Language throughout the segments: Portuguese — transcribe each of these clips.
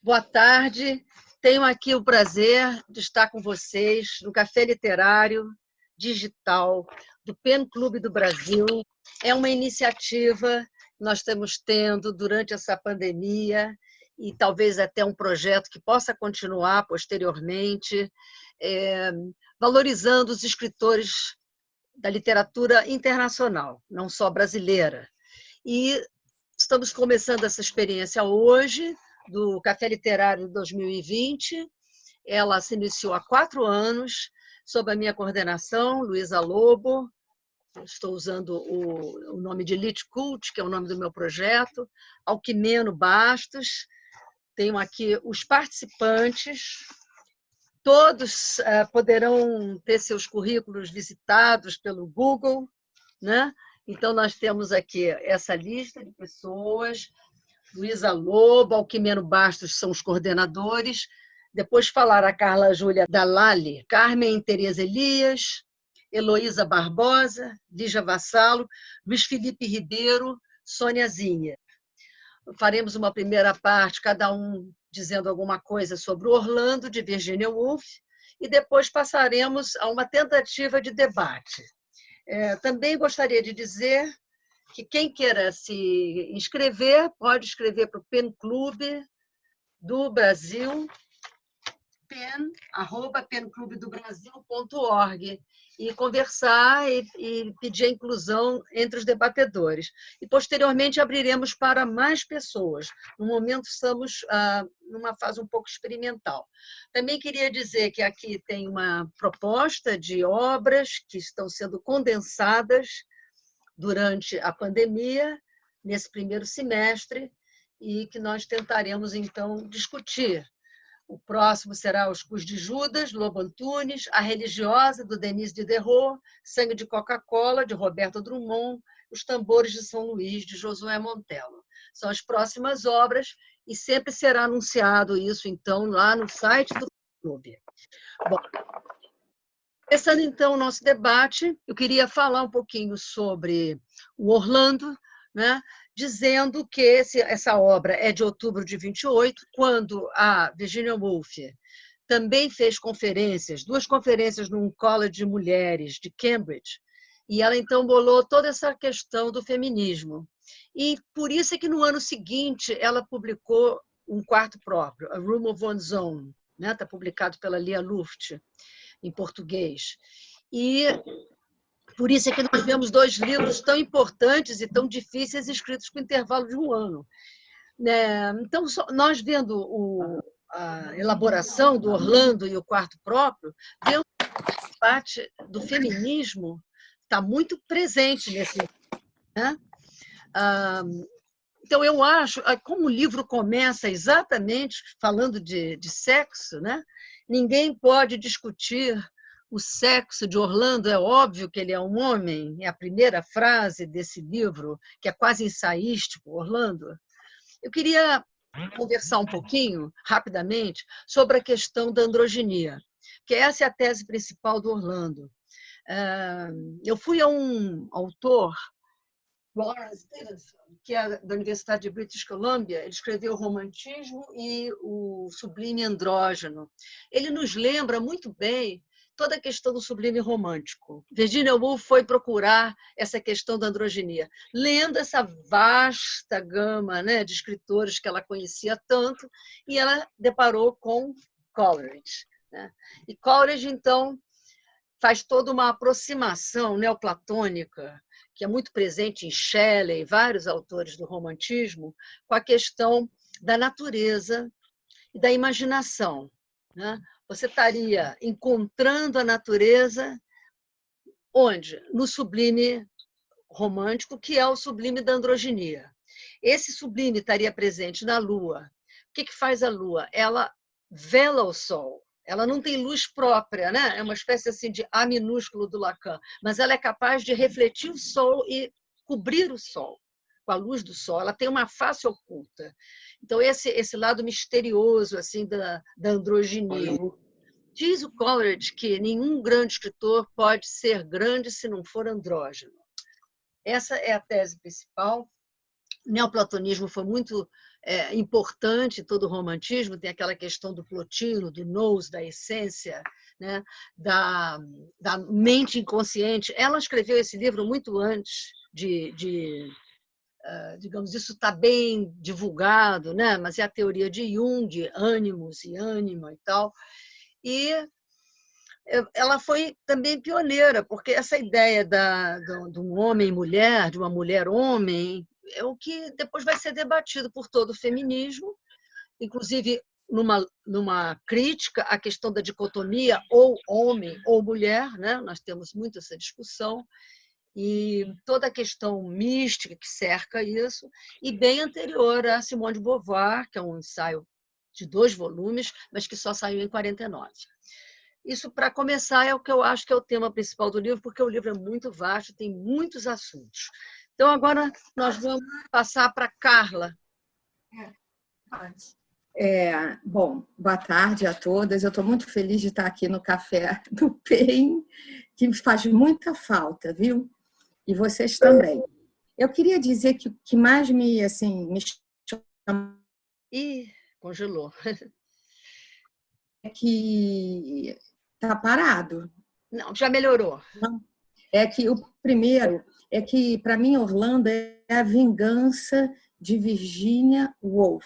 Boa tarde. Tenho aqui o prazer de estar com vocês no Café Literário Digital do PEN Clube do Brasil. É uma iniciativa que nós estamos tendo durante essa pandemia e talvez até um projeto que possa continuar posteriormente, valorizando os escritores da literatura internacional, não só brasileira. E estamos começando essa experiência hoje, do Café Literário 2020. Ela se iniciou há 4 anos, sob a minha coordenação, Luísa Lobo. Estou usando o nome de Lit Cult, que é o nome do meu projeto, Alquimeno Bastos. Tenho aqui os participantes. Todos poderão ter seus currículos visitados pelo Google, né? Então, nós temos aqui essa lista de pessoas. Luísa Lobo, Alquimeno Bastos são os coordenadores. Depois falaram a Carla Júlia Dalali, Carmen Tereza Elias, Heloísa Barbosa, Lígia Vassalo, Luiz Felipe Ribeiro, Sônia Zinha. Faremos uma primeira parte, cada um dizendo alguma coisa sobre o Orlando, de Virginia Woolf, e depois passaremos a uma tentativa de debate. Também gostaria de dizer que quem queira se inscrever pode escrever para o PEN Clube do Brasil, penclubedobrasil.org, e conversar e pedir a inclusão entre os debatedores. E, posteriormente, abriremos para mais pessoas. No momento, estamos numa fase um pouco experimental. Também queria dizer que aqui tem uma proposta de obras que estão sendo condensadas durante a pandemia, nesse primeiro semestre, e que nós tentaremos, então, discutir. O próximo será Os Cus de Judas, Lobo Antunes, A Religiosa, do Denis Diderot, Sangue de Coca-Cola, de Roberto Drummond, Os Tambores de São Luís, de Josué Montello. São as próximas obras, e sempre será anunciado isso, então, lá no site do clube. Bom, começando, então, o nosso debate, eu queria falar um pouquinho sobre o Orlando, né? Dizendo que essa obra é de outubro de 28, quando a Virginia Woolf também fez conferências, 2 conferências num college de mulheres de Cambridge, e ela, então, bolou toda essa questão do feminismo. E por isso é que, no ano seguinte, ela publicou um quarto próprio, A Room of One's Own, né? Está publicado pela Lia Luft, em português. E por isso é que nós vemos 2 livros tão importantes e tão difíceis escritos com intervalo de 1 ano. Então, nós vendo a elaboração do Orlando e o quarto próprio, vemos que a parte do feminismo está muito presente nesse livro, né? Então, eu acho, como o livro começa exatamente falando de sexo, né? Ninguém pode discutir o sexo de Orlando, é óbvio que ele é um homem, é a primeira frase desse livro, que é quase ensaístico, Orlando. Eu queria conversar um pouquinho, rapidamente, sobre a questão da androginia, que essa é a tese principal do Orlando. Eu fui a um autor, Lawrence Stevenson, que é da Universidade de British Columbia. Ele escreveu O Romantismo e o Sublime Andrógeno. Ele nos lembra muito bem toda a questão do sublime romântico. Virginia Woolf foi procurar essa questão da androginia, lendo essa vasta gama, né, de escritores que ela conhecia tanto, e ela deparou com Coleridge, né? E Coleridge, então, faz toda uma aproximação neoplatônica, que é muito presente em Shelley e vários autores do romantismo, com a questão da natureza e da imaginação, né? Você estaria encontrando a natureza onde? No sublime romântico, que é o sublime da androginia. Esse sublime estaria presente na Lua. O que faz a Lua? Ela vela o Sol. Ela não tem luz própria, né? É uma espécie assim de A minúsculo do Lacan, mas ela é capaz de refletir o Sol e cobrir o Sol com a luz do Sol. Ela tem uma face oculta. Então, esse lado misterioso assim da androginia. Diz o Coleridge que nenhum grande escritor pode ser grande se não for andrógeno. Essa é a tese principal. O neoplatonismo foi muito importante em todo o romantismo, tem aquela questão do Plotino, do nous, da essência, né? da mente inconsciente. Ela escreveu esse livro muito antes digamos, isso está bem divulgado, né? Mas é a teoria de Jung, ânimos e ânima e tal. E ela foi também pioneira, porque essa ideia de um homem e mulher, de uma mulher homem, é o que depois vai ser debatido por todo o feminismo, inclusive numa crítica à questão da dicotomia ou homem ou mulher, né? Nós temos muito essa discussão, e toda a questão mística que cerca isso, e bem anterior a Simone de Beauvoir, que é um ensaio de 2 volumes, mas que só saiu em 49. Isso, para começar, é o que eu acho que é o tema principal do livro, porque o livro é muito vasto, tem muitos assuntos. Então, agora nós vamos passar para Carla. Bom, boa tarde a todas. Eu estou muito feliz de estar aqui no Café do PEN, que faz muita falta, viu? E vocês também. Eu queria dizer que o que mais me chama... Ih, congelou. É que está parado. Não, já melhorou. É que o primeiro é que, para mim, Orlando é a vingança de Virginia Woolf.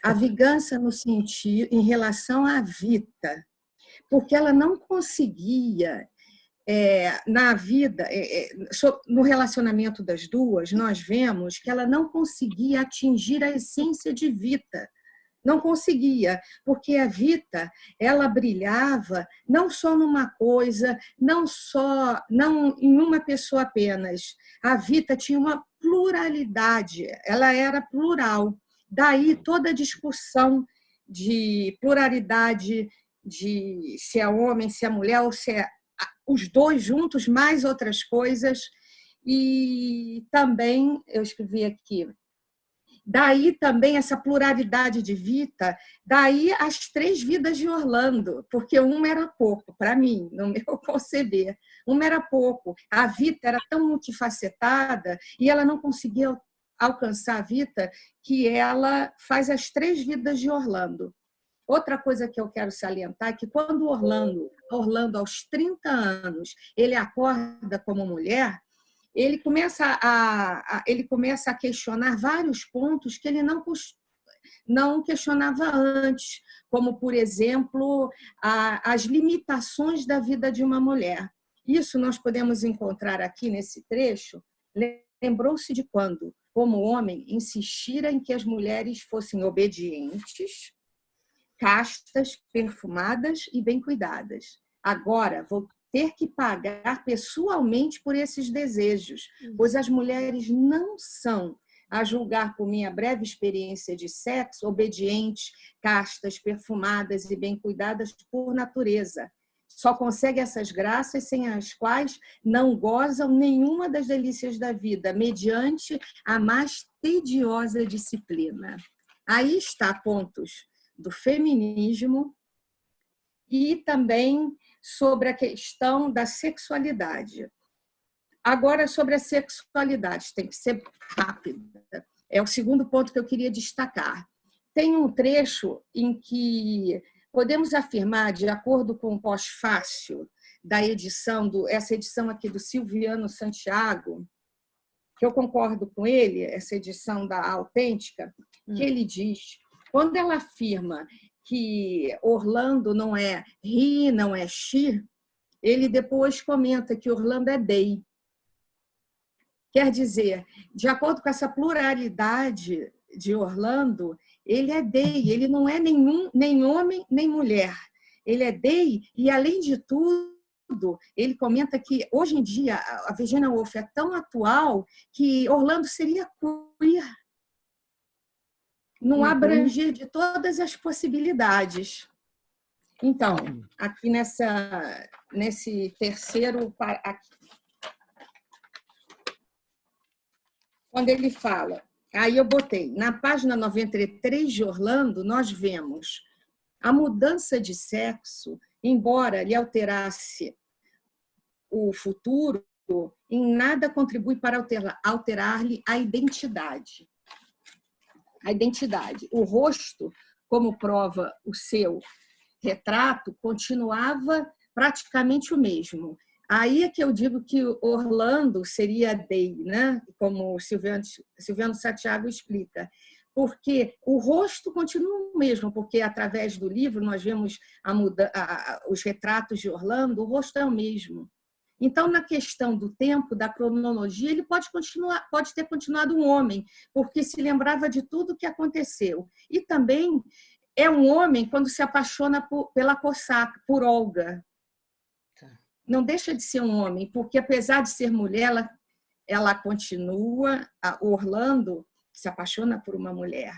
A vingança no sentido em relação à Vita, porque ela não conseguia na vida, no relacionamento das duas, nós vemos que ela não conseguia atingir a essência de Vita. Não conseguia, porque a Vita, ela brilhava não só numa coisa, não em uma pessoa apenas. A Vita tinha uma pluralidade, ela era plural. Daí toda a discussão de pluralidade, de se é homem, se é mulher, ou se é os dois juntos, mais outras coisas. E também, eu escrevi aqui, daí também essa pluralidade de Vita, daí as 3 vidas de Orlando, porque uma era pouco, para mim, no meu conceber. Uma era pouco. A Vita era tão multifacetada e ela não conseguia alcançar a Vita que ela faz as 3 vidas de Orlando. Outra coisa que eu quero salientar é que quando Orlando aos 30 anos, ele acorda como mulher, ele começa a questionar vários pontos que ele não questionava antes, como, por exemplo, as limitações da vida de uma mulher. Isso nós podemos encontrar aqui nesse trecho. Lembrou-se de quando, como homem, insistira em que as mulheres fossem obedientes, castas, perfumadas e bem cuidadas. Agora vou ter que pagar pessoalmente por esses desejos, pois as mulheres não são, a julgar por minha breve experiência de sexo, obedientes, castas, perfumadas e bem cuidadas por natureza. Só conseguem essas graças sem as quais não gozam nenhuma das delícias da vida, mediante a mais tediosa disciplina. Aí está pontos do feminismo e também sobre a questão da sexualidade. Agora, sobre a sexualidade, tem que ser rápida. É o segundo ponto que eu queria destacar. Tem um trecho em que podemos afirmar, de acordo com o pós-fácil da edição, essa edição aqui do Silviano Santiago, que eu concordo com ele, essa edição da Autêntica, que ele diz, quando ela afirma que Orlando não é he, não é she, ele depois comenta que Orlando é they. Quer dizer, de acordo com essa pluralidade de Orlando, ele é they, ele não é nem homem nem mulher. Ele é they e, além de tudo, ele comenta que, hoje em dia, a Virginia Woolf é tão atual que Orlando seria queer, no abranger de todas as possibilidades. Então, aqui nesse terceiro... Quando ele fala, aí eu botei, na página 93 de Orlando, nós vemos a mudança de sexo, embora lhe alterasse o futuro, em nada contribui para alterar-lhe a identidade. a identidade. O rosto, como prova o seu retrato, continuava praticamente o mesmo. Aí é que eu digo que Orlando seria Day, né? Como o Silviano Santiago explica. Porque o rosto continua o mesmo, porque através do livro nós vemos os retratos de Orlando, o rosto é o mesmo. Então, na questão do tempo, da cronologia, ele pode ter continuado um homem, porque se lembrava de tudo o que aconteceu. E também é um homem quando se apaixona pela Cossack, por Olga. Não deixa de ser um homem, porque apesar de ser mulher, ela continua, Orlando se apaixona por uma mulher.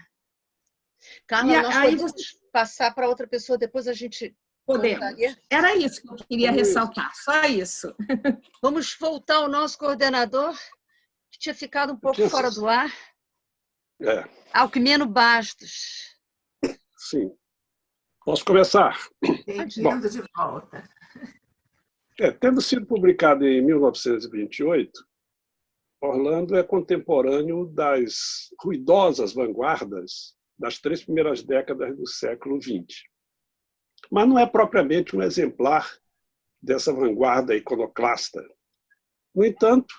Carla, nós podemos passar para outra pessoa, depois a gente... Podemos. Era isso que eu queria ressaltar, só isso. Vamos voltar ao nosso coordenador, que tinha ficado um pouco fora do ar. Alcmeno Bastos. Sim. Posso começar? Bem-vindo de volta. Tendo sido publicado em 1928, Orlando é contemporâneo das ruidosas vanguardas das 3 primeiras décadas do século XX. Mas não é propriamente um exemplar dessa vanguarda iconoclasta. No entanto,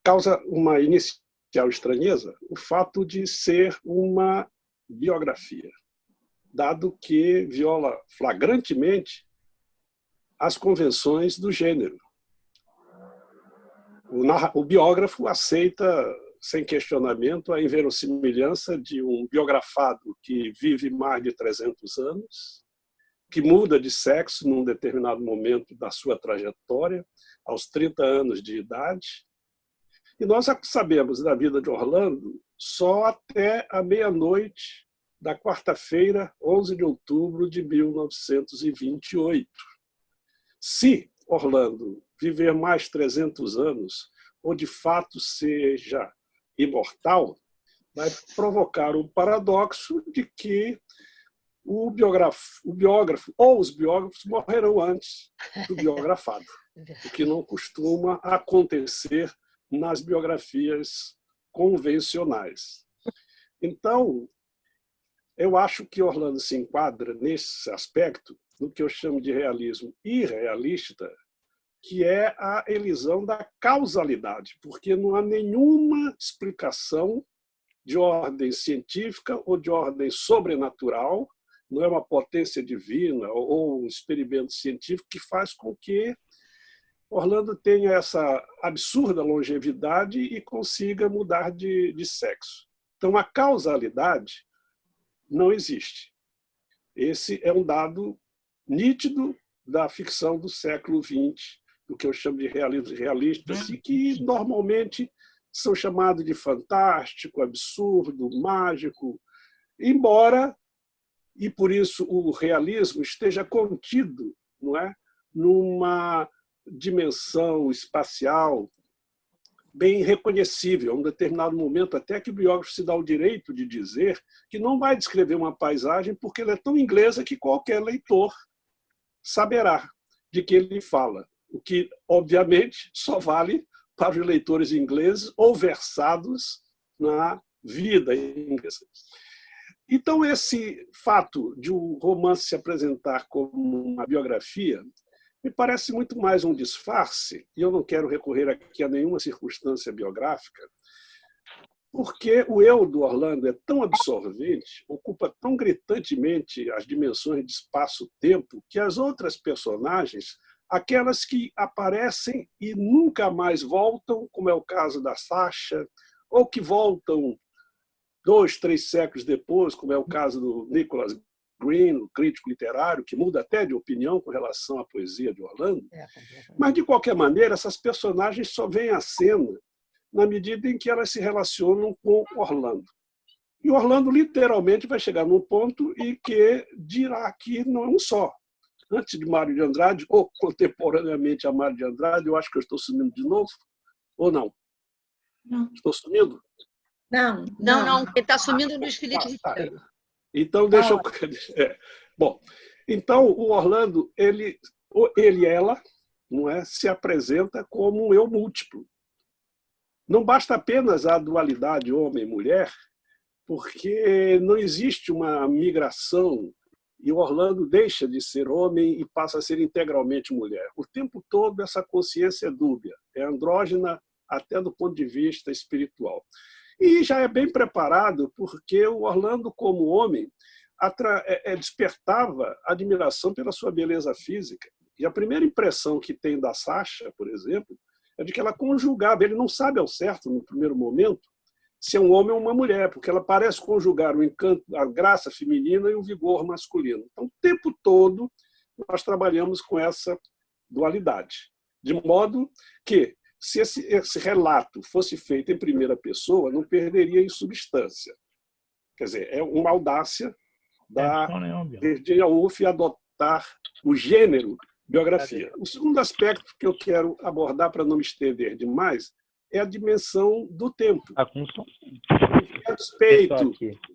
causa uma inicial estranheza o fato de ser uma biografia, dado que viola flagrantemente as convenções do gênero. O biógrafo aceita, sem questionamento, a inverossimilhança de um biografado que vive mais de 300 anos, que muda de sexo num determinado momento da sua trajetória, aos 30 anos de idade. E nós sabemos da vida de Orlando só até a meia-noite da quarta-feira, 11 de outubro de 1928. Se Orlando viver mais 300 anos, ou de fato seja imortal, vai provocar o paradoxo de que o biógrafo ou os biógrafos morrerão antes do biografado, o que não costuma acontecer nas biografias convencionais. Então, eu acho que Orlando se enquadra nesse aspecto, no que eu chamo de realismo irrealista, que é a elisão da causalidade, porque não há nenhuma explicação de ordem científica ou de ordem sobrenatural, não é uma potência divina ou um experimento científico que faz com que Orlando tenha essa absurda longevidade e consiga mudar de sexo. Então, a causalidade não existe. Esse é um dado nítido da ficção do século XX, do que eu chamo de realismo realista, assim, que normalmente são chamados de fantástico, absurdo, mágico, embora, e por isso o realismo esteja contido, não é, numa dimensão espacial bem reconhecível, a um determinado momento, até que o biógrafo se dá o direito de dizer que não vai descrever uma paisagem porque ela é tão inglesa que qualquer leitor saberá de que ele fala, o que, obviamente, só vale para os leitores ingleses ou versados na vida inglesa. Então, esse fato de um romance se apresentar como uma biografia me parece muito mais um disfarce, e eu não quero recorrer aqui a nenhuma circunstância biográfica, porque o eu do Orlando é tão absorvente, ocupa tão gritantemente as dimensões de espaço-tempo, que as outras personagens, aquelas que aparecem e nunca mais voltam, como é o caso da Sasha, ou que voltam 2, 3 séculos depois, como é o caso do Nicholas Green, o crítico literário, que muda até de opinião com relação à poesia de Orlando. Mas, de qualquer maneira, essas personagens só vêm à cena na medida em que elas se relacionam com Orlando. E Orlando, literalmente, vai chegar num ponto em que dirá que não é um só. Antes de Mário de Andrade, ou contemporaneamente a Mário de Andrade, eu acho que eu estou sumindo de novo, ou não? Não. Estou sumindo? Não. Ele está sumindo o Luiz Felipe Ribeiro. Então, deixa eu... Bom, então, o Orlando, ele e ela, não é, se apresenta como um eu múltiplo. Não basta apenas a dualidade homem-mulher, porque não existe uma migração e o Orlando deixa de ser homem e passa a ser integralmente mulher. O tempo todo essa consciência é dúbia, é andrógena até do ponto de vista espiritual. E já é bem preparado porque o Orlando, como homem, despertava admiração pela sua beleza física. E a primeira impressão que tem da Sasha, por exemplo, é de que ela conjugava. Ele não sabe ao certo, no primeiro momento, se é um homem ou uma mulher, porque ela parece conjugar o encanto, a graça feminina e o vigor masculino. Então, o tempo todo, nós trabalhamos com essa dualidade. De modo que, se esse relato fosse feito em primeira pessoa, não perderia em substância. Quer dizer, é uma audácia da Virginia Woolf adotar o gênero biografia. O segundo aspecto que eu quero abordar, para não me estender demais, é a dimensão do tempo. A respeito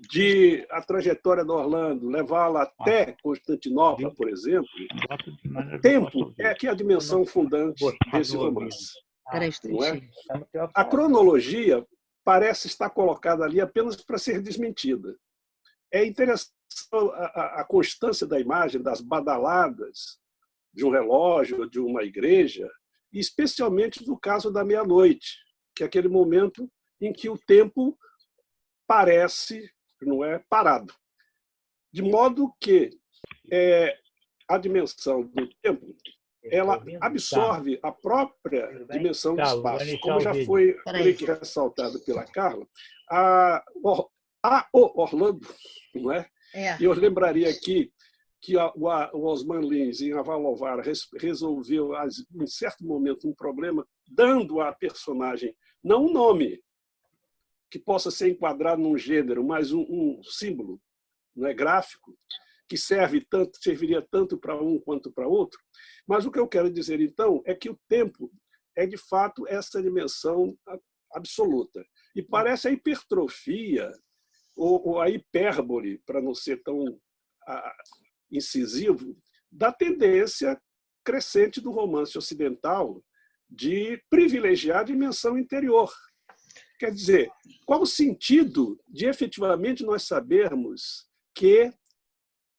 de a trajetória do Orlando, levá-la até Constantinopla, por exemplo, o tempo é que é a dimensão fundante desse romance. Não é? A cronologia parece estar colocada ali apenas para ser desmentida. É interessante a constância da imagem das badaladas de um relógio, de uma igreja, e especialmente no caso da meia-noite, que é aquele momento em que o tempo parece, não é, parado. De modo que a dimensão do tempo ela absorve a própria dimensão do espaço. Como já foi ressaltado pela Carla, o Orlando, não é? E eu lembraria aqui que o Osman Lins, em Avalovar, resolveu, em certo momento, um problema, dando à personagem não um nome que possa ser enquadrado num gênero, mas um símbolo, não é, gráfico, que serviria tanto para um quanto para outro. Mas o que eu quero dizer, então, é que o tempo é, de fato, essa dimensão absoluta. E parece a hipertrofia, ou a hipérbole, para não ser tão incisivo, da tendência crescente do romance ocidental de privilegiar a dimensão interior. Quer dizer, qual o sentido de efetivamente nós sabermos que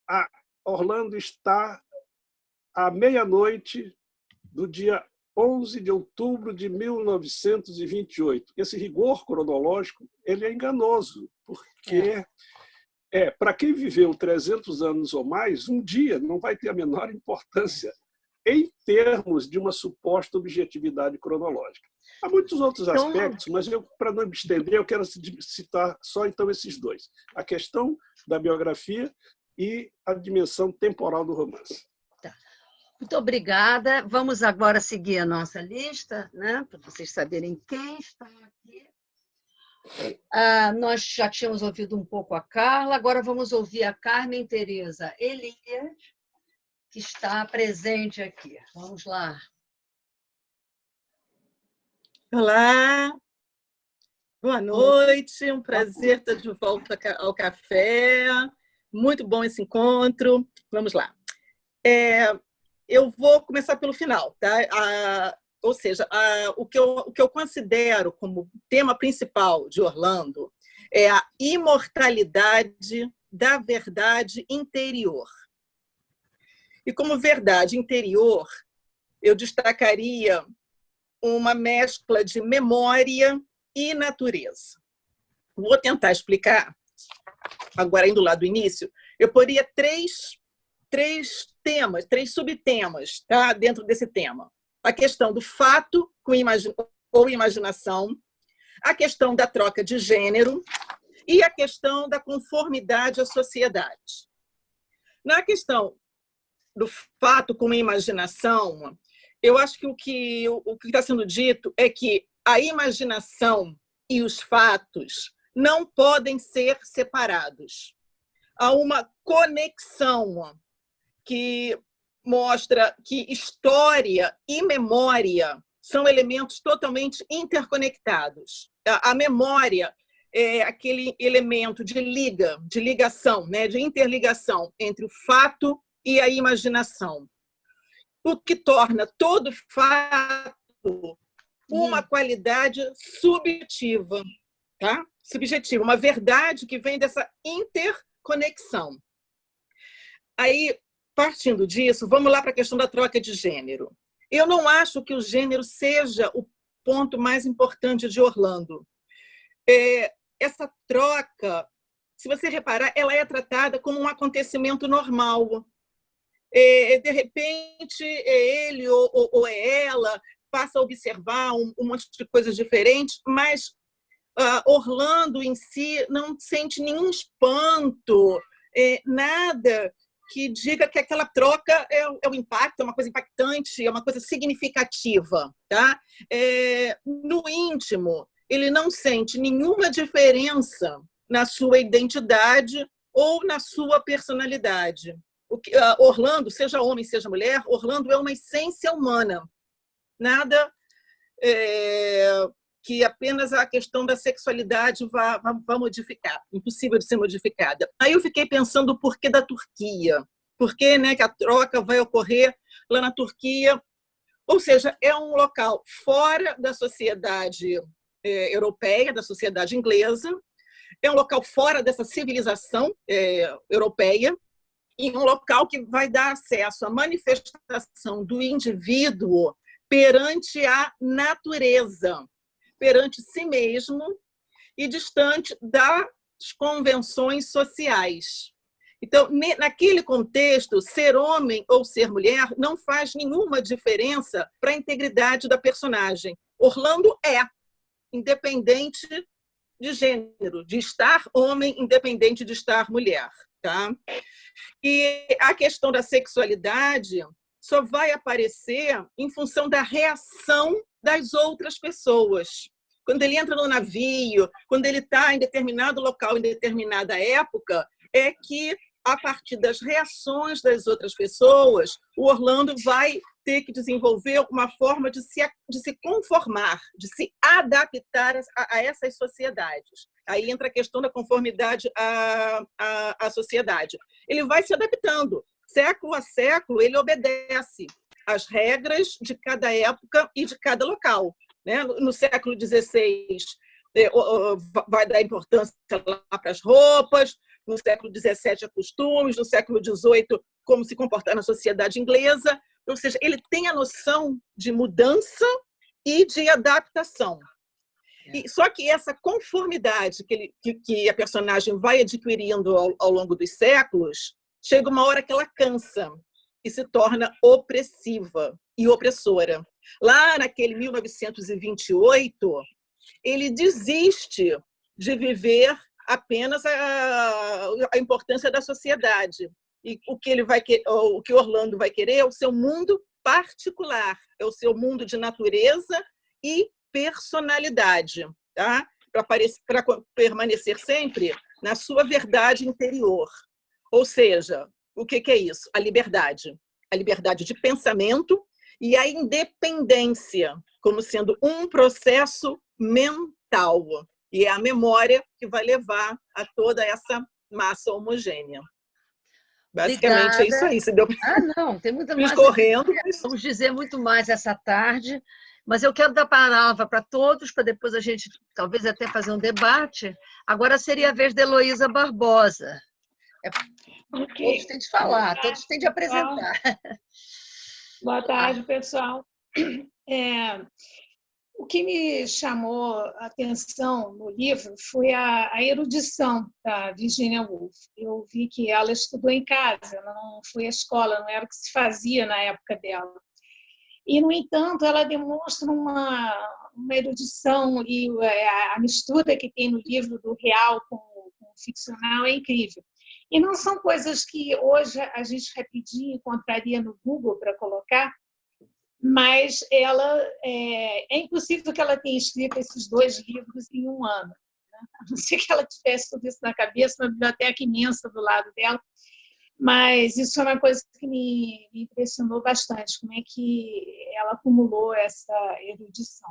a Orlando está à meia-noite do dia 11 de outubro de 1928. Esse rigor cronológico ele é enganoso, porque para quem viveu 300 anos ou mais, um dia não vai ter a menor importância em termos de uma suposta objetividade cronológica. Há muitos outros aspectos, mas para não me estender, eu quero citar só então esses dois. A questão da biografia e a dimensão temporal do romance. Tá. Muito obrigada. Vamos agora seguir a nossa lista, né, para vocês saberem quem está aqui. Nós já tínhamos ouvido um pouco a Carla, agora vamos ouvir a Carmen Teresa Elias, que está presente aqui. Vamos lá. Olá, boa noite, um prazer estar de volta ao café, muito bom esse encontro. Vamos lá. Eu vou começar pelo final, tá? Ou seja, o que eu considero como tema principal de Orlando é a imortalidade da verdade interior. E como verdade interior, eu destacaria uma mescla de memória e natureza. Vou tentar explicar, agora indo lá do início, eu poria três temas, três subtemas, tá, dentro desse tema. A questão do fato ou imaginação, a questão da troca de gênero e a questão da conformidade à sociedade. Na questão do fato com imaginação, eu acho que o que está sendo dito é que a imaginação e os fatos não podem ser separados. Há uma conexão que mostra que história e memória são elementos totalmente interconectados. A memória é aquele elemento de ligação, né, de interligação entre o fato e a imaginação, o que torna todo fato uma qualidade subjetiva, tá? subjetiva, uma verdade que vem dessa interconexão. Aí, partindo disso, vamos lá para a questão da troca de gênero. Eu não acho que o gênero seja o ponto mais importante de Orlando. Essa troca, se você reparar, ela é tratada como um acontecimento normal. De repente, é ele ou é ela, passa a observar um monte de coisas diferentes, mas Orlando em si não sente nenhum espanto, nada que diga que aquela troca é um impacto, é uma coisa impactante, é uma coisa significativa. Tá? No íntimo, ele não sente nenhuma diferença na sua identidade ou na sua personalidade. Orlando, seja homem, seja mulher, Orlando é uma essência humana. Nada que apenas a questão da sexualidade vá modificar. Impossível de ser modificada. Aí eu fiquei pensando o porquê da Turquia. Por que, né, que a troca vai ocorrer lá na Turquia? Ou seja, é um local fora da sociedade europeia, da sociedade inglesa, é um local fora dessa civilização europeia, e um local que vai dar acesso à manifestação do indivíduo perante a natureza, perante si mesmo e distante das convenções sociais. Então, naquele contexto, ser homem ou ser mulher não faz nenhuma diferença para a integridade da personagem. Orlando é independente de gênero, de estar homem independente de estar mulher. Tá? E a questão da sexualidade só vai aparecer em função da reação das outras pessoas. Quando ele entra no navio, quando ele está em determinado local, em determinada época, é que, a partir das reações das outras pessoas, o Orlando vai ter que desenvolver uma forma de se conformar, de se adaptar a essas sociedades. Aí entra a questão da conformidade à sociedade. Ele vai se adaptando. Século a século, ele obedece às regras de cada época e de cada local. Né? No século XVI, vai dar importância lá para as roupas, no século XVII a costumes, no século XVIII como se comportar na sociedade inglesa. Ou seja, ele tem a noção de mudança e de adaptação. Só que essa conformidade que a personagem vai adquirindo ao longo dos séculos, chega uma hora que ela cansa e se torna opressiva e opressora. Lá naquele 1928, ele desiste de viver apenas a importância da sociedade. E o que Orlando vai querer é o seu mundo particular, é o seu mundo de natureza e personalidade, tá? Para permanecer sempre na sua verdade interior. Ou seja, o que é isso? A liberdade de pensamento e a independência como sendo um processo mental. E é a memória que vai levar a toda essa massa homogênea. Basicamente, é isso aí. Se deu não, tem muita mais. Correndo. Vamos dizer muito mais essa tarde, mas eu quero dar a palavra para todos, para depois a gente talvez até fazer um debate. Agora seria a vez da Heloísa Barbosa. Todos têm de falar, todos têm de apresentar. Boa tarde, pessoal. O que me chamou a atenção no livro foi a erudição da Virginia Woolf. Eu vi que ela estudou em casa, ela não foi à escola, não era o que se fazia na época dela. E, no entanto, ela demonstra uma erudição e a mistura que tem no livro do real com o ficcional é incrível. E não são coisas que hoje a gente rapidinho encontraria no Google para colocar, mas ela é impossível que ela tenha escrito esses 2 livros em um ano. Né? A não ser que ela tivesse tudo isso na cabeça, uma biblioteca imensa do lado dela. Mas isso é uma coisa que me impressionou bastante, como é que ela acumulou essa erudição.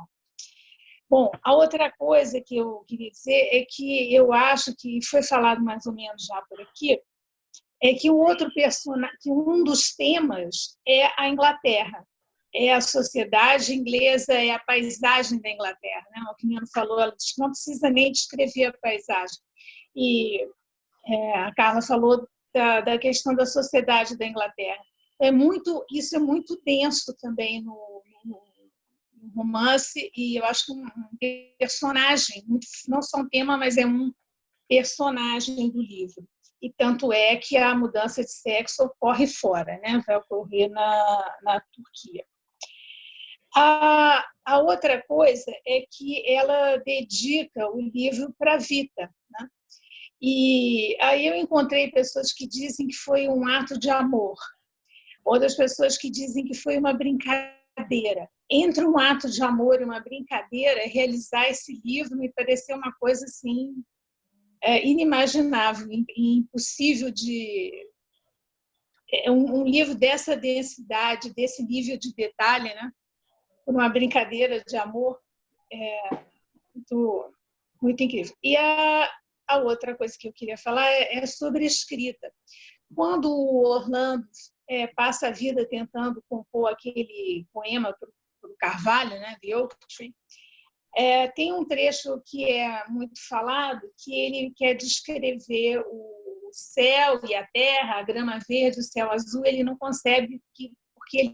Bom, a outra coisa que eu queria dizer é que eu acho que foi falado mais ou menos já por aqui, é que o outro personagem, que um dos temas é a Inglaterra. é a sociedade inglesa, é a paisagem da Inglaterra. Né? O Quiniano falou, ela disse que não precisa nem descrever a paisagem. E a Carla falou da questão da sociedade da Inglaterra. Isso é muito denso também no romance, e eu acho que um personagem, não só um tema, mas é um personagem do livro. E tanto é que a mudança de sexo ocorre fora, né? Vai ocorrer na Turquia. A outra coisa é que ela dedica o livro para a Vita, né? E aí eu encontrei pessoas que dizem que foi um ato de amor, outras pessoas que dizem que foi uma brincadeira. Entre um ato de amor e uma brincadeira, realizar esse livro me pareceu uma coisa assim inimaginável, impossível de... Um livro dessa densidade, desse nível de detalhe, né? Por uma brincadeira de amor, muito, muito incrível. E a outra coisa que eu queria falar é sobre escrita. Quando o Orlando passa a vida tentando compor aquele poema para o Carvalho, né, The Oak Tree, tem um trecho que é muito falado, que ele quer descrever o céu e a terra, a grama verde, o céu azul, ele não consegue, porque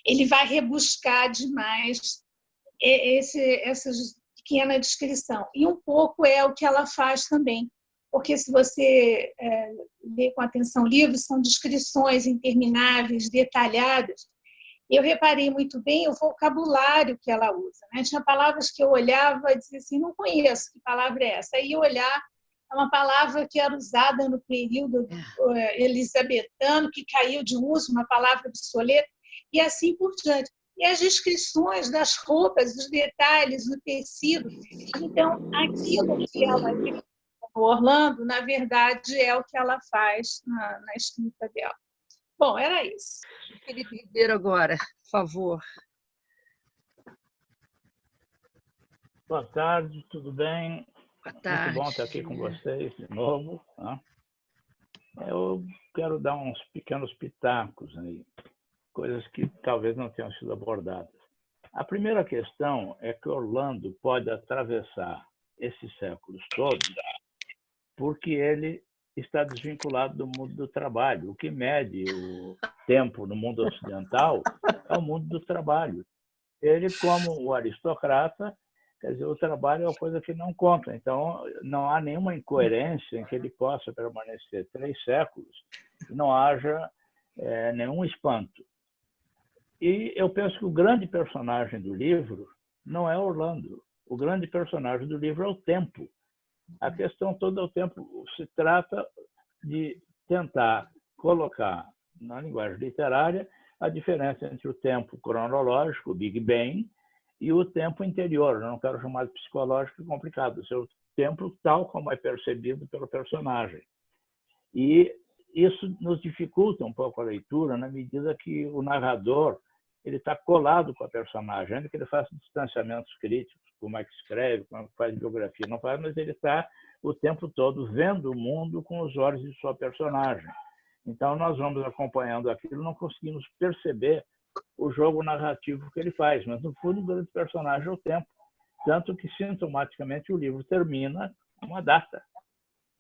ele vai rebuscar demais essa pequena descrição. E um pouco é o que ela faz também, porque se você ler com atenção o livro, são descrições intermináveis, detalhadas. Eu reparei muito bem o vocabulário que ela usa, né? Tinha palavras que eu olhava e dizia assim, não conheço, que palavra é essa? Aí eu olhar, é uma palavra que era usada no período elisabetano, que caiu de uso, uma palavra obsoleta, e assim por diante. E as descrições das roupas, os detalhes, do tecido. Então, aquilo que ela no Orlando, na verdade, é o que ela faz na escrita dela. Bom, era isso. Felipe Ribeiro agora, por favor. Boa tarde, tudo bem? Boa tarde. Muito bom estar aqui com vocês de novo. Tá? Eu quero dar uns pequenos pitacos aí, coisas que talvez não tenham sido abordadas. A primeira questão é que Orlando pode atravessar esses séculos todos porque ele está desvinculado do mundo do trabalho. O que mede o tempo no mundo ocidental é o mundo do trabalho. Ele, como o aristocrata, quer dizer, o trabalho é uma coisa que não conta. Então, não há nenhuma incoerência em que ele possa permanecer 3 séculos e não haja nenhum espanto. E eu penso que o grande personagem do livro não é Orlando. O grande personagem do livro é o tempo. A questão toda é o tempo. Se trata de tentar colocar na linguagem literária a diferença entre o tempo cronológico, o Big Bang, e o tempo interior. Eu não quero chamar de psicológico, é complicado. O seu tempo tal como é percebido pelo personagem. E isso nos dificulta um pouco a leitura na medida que o narrador ele está colado com a personagem, ainda que ele faça distanciamentos críticos, como é que escreve, como é que faz biografia, não faz, mas ele está o tempo todo vendo o mundo com os olhos de sua personagem. Então, nós vamos acompanhando aquilo, não conseguimos perceber o jogo narrativo que ele faz, mas, no fundo, o grande personagem é o tempo. Tanto que, sintomaticamente, o livro termina uma data,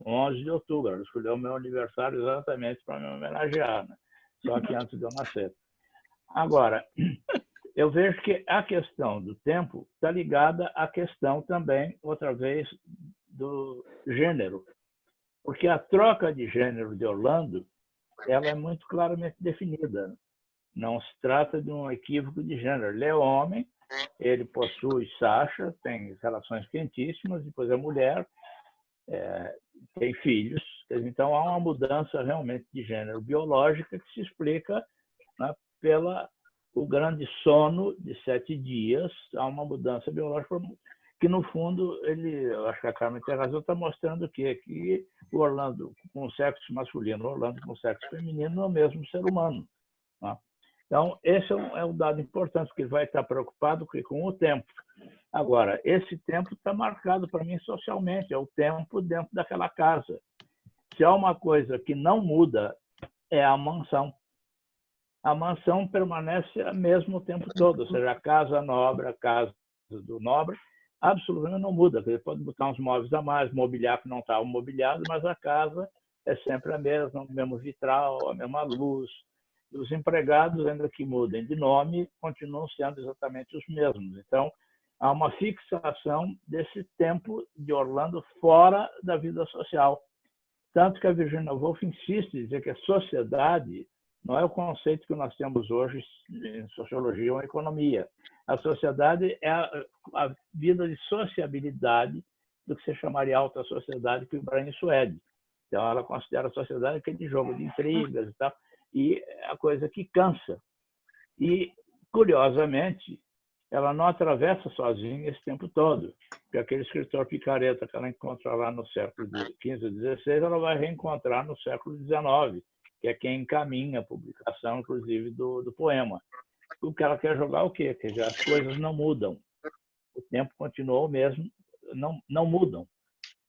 11 de outubro. Ele escolheu o meu aniversário exatamente para me homenagear, né? Só que antes de eu nascer. Agora, eu vejo que a questão do tempo está ligada à questão também, outra vez, do gênero. Porque a troca de gênero de Orlando ela é muito claramente definida. Não se trata de um equívoco de gênero. Ele é homem, ele possui Sasha, tem relações quentíssimas, depois é mulher, tem filhos. Então, há uma mudança realmente de gênero biológica que se explica, né, o grande sono de 7 dias. Há uma mudança biológica que, no fundo, eu acho que a Carmen tem razão, está mostrando o quê? Que o Orlando com o sexo masculino, o Orlando com o sexo feminino é o mesmo ser humano. Né? Então, esse é um dado importante, porque ele vai estar preocupado com o tempo. Agora, esse tempo está marcado para mim socialmente, é o tempo dentro daquela casa. Se há uma coisa que não muda, é a mansão. a mansão permanece a mesmo o tempo todo, ou seja, a casa nobre, a casa do nobre, absolutamente não muda. Ele pode botar uns móveis a mais, mobiliar que não estava mobiliado, mas a casa é sempre a mesma, o mesmo vitral, a mesma luz. Os empregados, ainda que mudem de nome, continuam sendo exatamente os mesmos. Então, há uma fixação desse tempo de Orlando fora da vida social. Tanto que a Virginia Woolf insiste em dizer que a sociedade não é o conceito que nós temos hoje em sociologia ou economia. A sociedade é a vida de sociabilidade do que se chamaria alta sociedade, que o Brian Suede. Então, ela considera a sociedade aquele jogo de intrigas e tal, e é a coisa que cansa. E, curiosamente, ela não atravessa sozinha esse tempo todo, porque aquele escritor picareta que ela encontra lá no século XV e XVI, ela vai reencontrar no século XIX, que é quem encaminha a publicação, inclusive, do poema. O que ela quer jogar é o quê? Que as coisas não mudam. O tempo continua o mesmo, não mudam.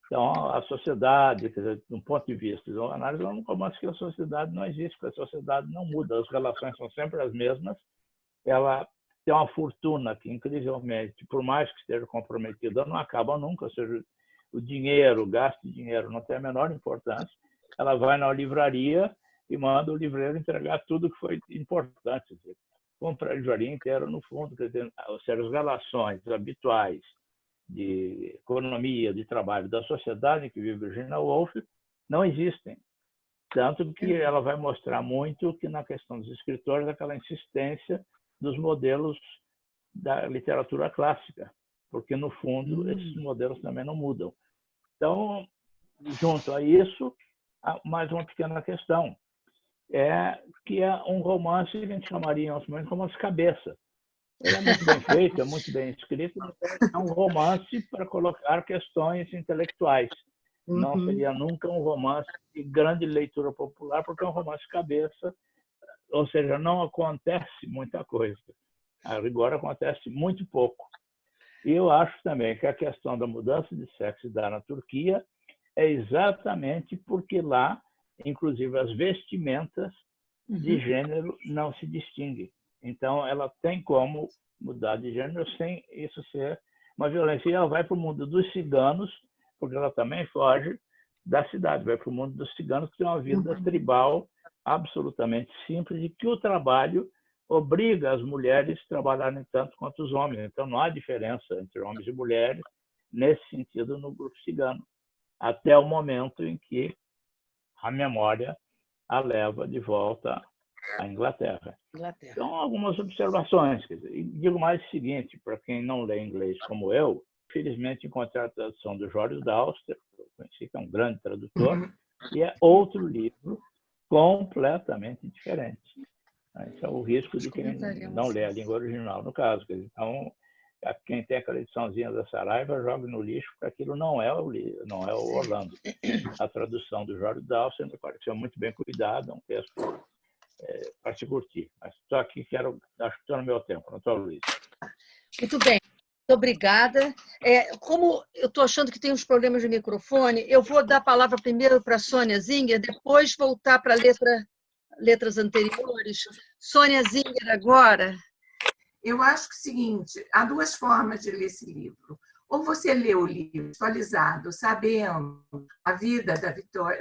Então, a sociedade, quer dizer, de um ponto de vista de uma análise, ela não começa que a sociedade não existe, porque a sociedade não muda, as relações são sempre as mesmas. Ela tem uma fortuna que, incrivelmente, por mais que esteja comprometida, não acaba nunca, ou seja, o dinheiro, o gasto de dinheiro não tem a menor importância. Ela vai na livraria e manda o livreiro entregar tudo que foi importante. Quer dizer, compra a livraria inteira, no fundo, quer dizer, ou seja, as relações habituais de economia, de trabalho da sociedade que vive Virginia Woolf não existem. Tanto que ela vai mostrar muito que, na questão dos escritores, aquela insistência dos modelos da literatura clássica, porque, no fundo, esses modelos também não mudam. Então, junto a isso, há mais uma pequena questão, que é um romance que a gente chamaria em nosso momento como as cabeças. Ele é muito bem feito, é muito bem escrito, mas é um romance para colocar questões intelectuais. Não seria nunca um romance de grande leitura popular, porque é um romance cabeça, ou seja, não acontece muita coisa. A rigor acontece muito pouco. E eu acho também que a questão da mudança de sexo na Turquia é exatamente porque lá, inclusive, as vestimentas de gênero não se distinguem. Então, ela tem como mudar de gênero sem isso ser uma violência. E ela vai para o mundo dos ciganos, porque ela também foge da cidade, vai para o mundo dos ciganos, que tem uma vida tribal absolutamente simples e que o trabalho obriga as mulheres a trabalharem tanto quanto os homens. Então, não há diferença entre homens e mulheres nesse sentido no grupo cigano, até o momento em que a memória a leva de volta à Inglaterra. Então, algumas observações. Quer dizer, e digo mais o seguinte, para quem não lê inglês como eu, felizmente encontrei a tradução do George Dawster, que eu conheci, que é um grande tradutor, e é outro livro completamente diferente. Esse é o risco de quem não lê a língua original, no caso. Então, quem tem aquela ediçãozinha da Saraiva, joga no lixo, porque aquilo não é o Orlando. A tradução do George Dawson me pareceu muito bem cuidada, um texto para se curtir. Mas estou aqui, acho que estou no meu tempo, não estou, Luiz? Muito bem, muito obrigada. Como eu estou achando que tem uns problemas de microfone, eu vou dar a palavra primeiro para a Sônia Zinger, depois voltar para letras anteriores. Sônia Zinger, agora. Eu acho que é o seguinte, há duas formas de ler esse livro. Ou você lê o livro atualizado, sabendo a vida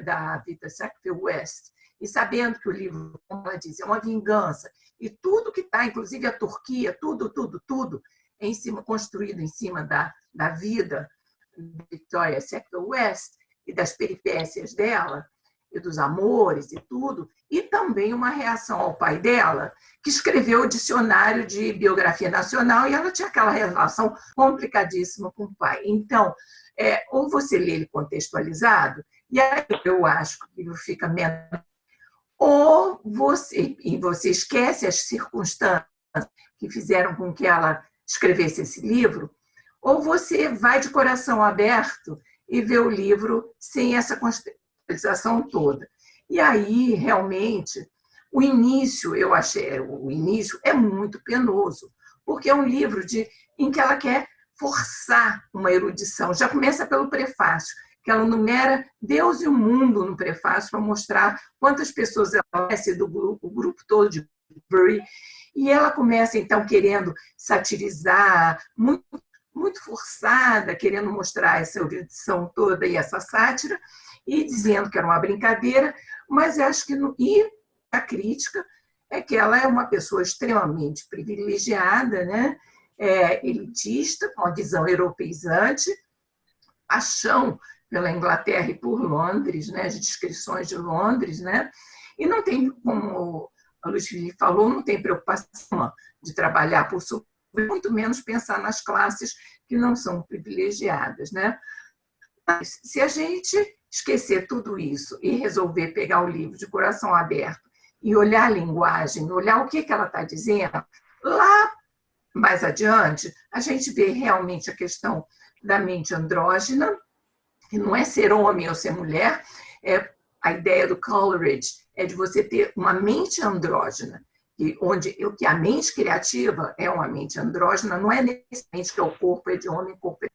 da Vita Sackville West, e sabendo que o livro, como ela diz, é uma vingança, e tudo que está, inclusive a Turquia, tudo, é construído em cima da vida de Victoria Sackville West e das peripécias dela, e dos amores e tudo, e também uma reação ao pai dela, que escreveu o dicionário de biografia nacional, e ela tinha aquela relação complicadíssima com o pai. Então, ou você lê ele contextualizado, e aí eu acho que o livro fica menos, ou você esquece as circunstâncias que fizeram com que ela escrevesse esse livro, ou você vai de coração aberto e vê o livro sem essa contextualização toda. E aí, realmente, o início é muito penoso, porque é um livro em que ela quer forçar uma erudição. Já começa pelo prefácio, que ela numera Deus e o mundo no prefácio para mostrar quantas pessoas ela conhece, o grupo todo de Bury, e ela começa, então, querendo satirizar, muito forçada, querendo mostrar essa erudição toda e essa sátira, e dizendo que era uma brincadeira, mas acho que... E a crítica é que ela é uma pessoa extremamente privilegiada, né? Elitista, com uma visão europeizante, paixão pela Inglaterra e por Londres, né? As descrições de Londres, né? E não tem, como a Luiz Felipe falou, não tem preocupação de trabalhar por muito menos pensar nas classes que não são privilegiadas, né? Mas, se a gente esquecer tudo isso e resolver pegar o livro de coração aberto e olhar a linguagem, olhar o que ela está dizendo, lá mais adiante, a gente vê realmente a questão da mente andrógena, que não é ser homem ou ser mulher, a ideia do Coleridge é de você ter uma mente andrógena, que a mente criativa é uma mente andrógena, não é necessariamente que o corpo é de homem, o corpo é de...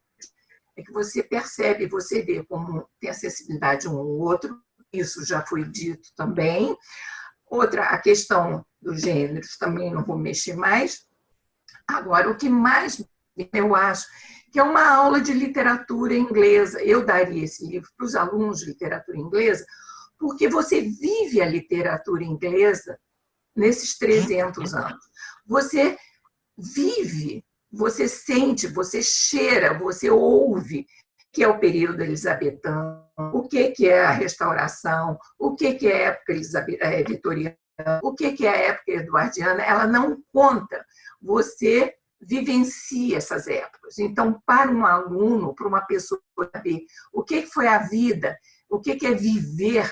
É que você percebe, você vê como tem a sensibilidade um ao outro, isso já foi dito também. Outra, a questão dos gêneros, também não vou mexer mais. Agora, o que mais eu acho que é uma aula de literatura inglesa, eu daria esse livro para os alunos de literatura inglesa, porque você vive a literatura inglesa nesses 300 anos. Você vive, você sente, você cheira, você ouve o que é o período elizabetano, o que é a restauração, o que é a época vitoriana, o que é a época eduardiana. Ela não conta, você vivencia essas épocas. Então, para um aluno, para uma pessoa saber o que foi a vida, o que é viver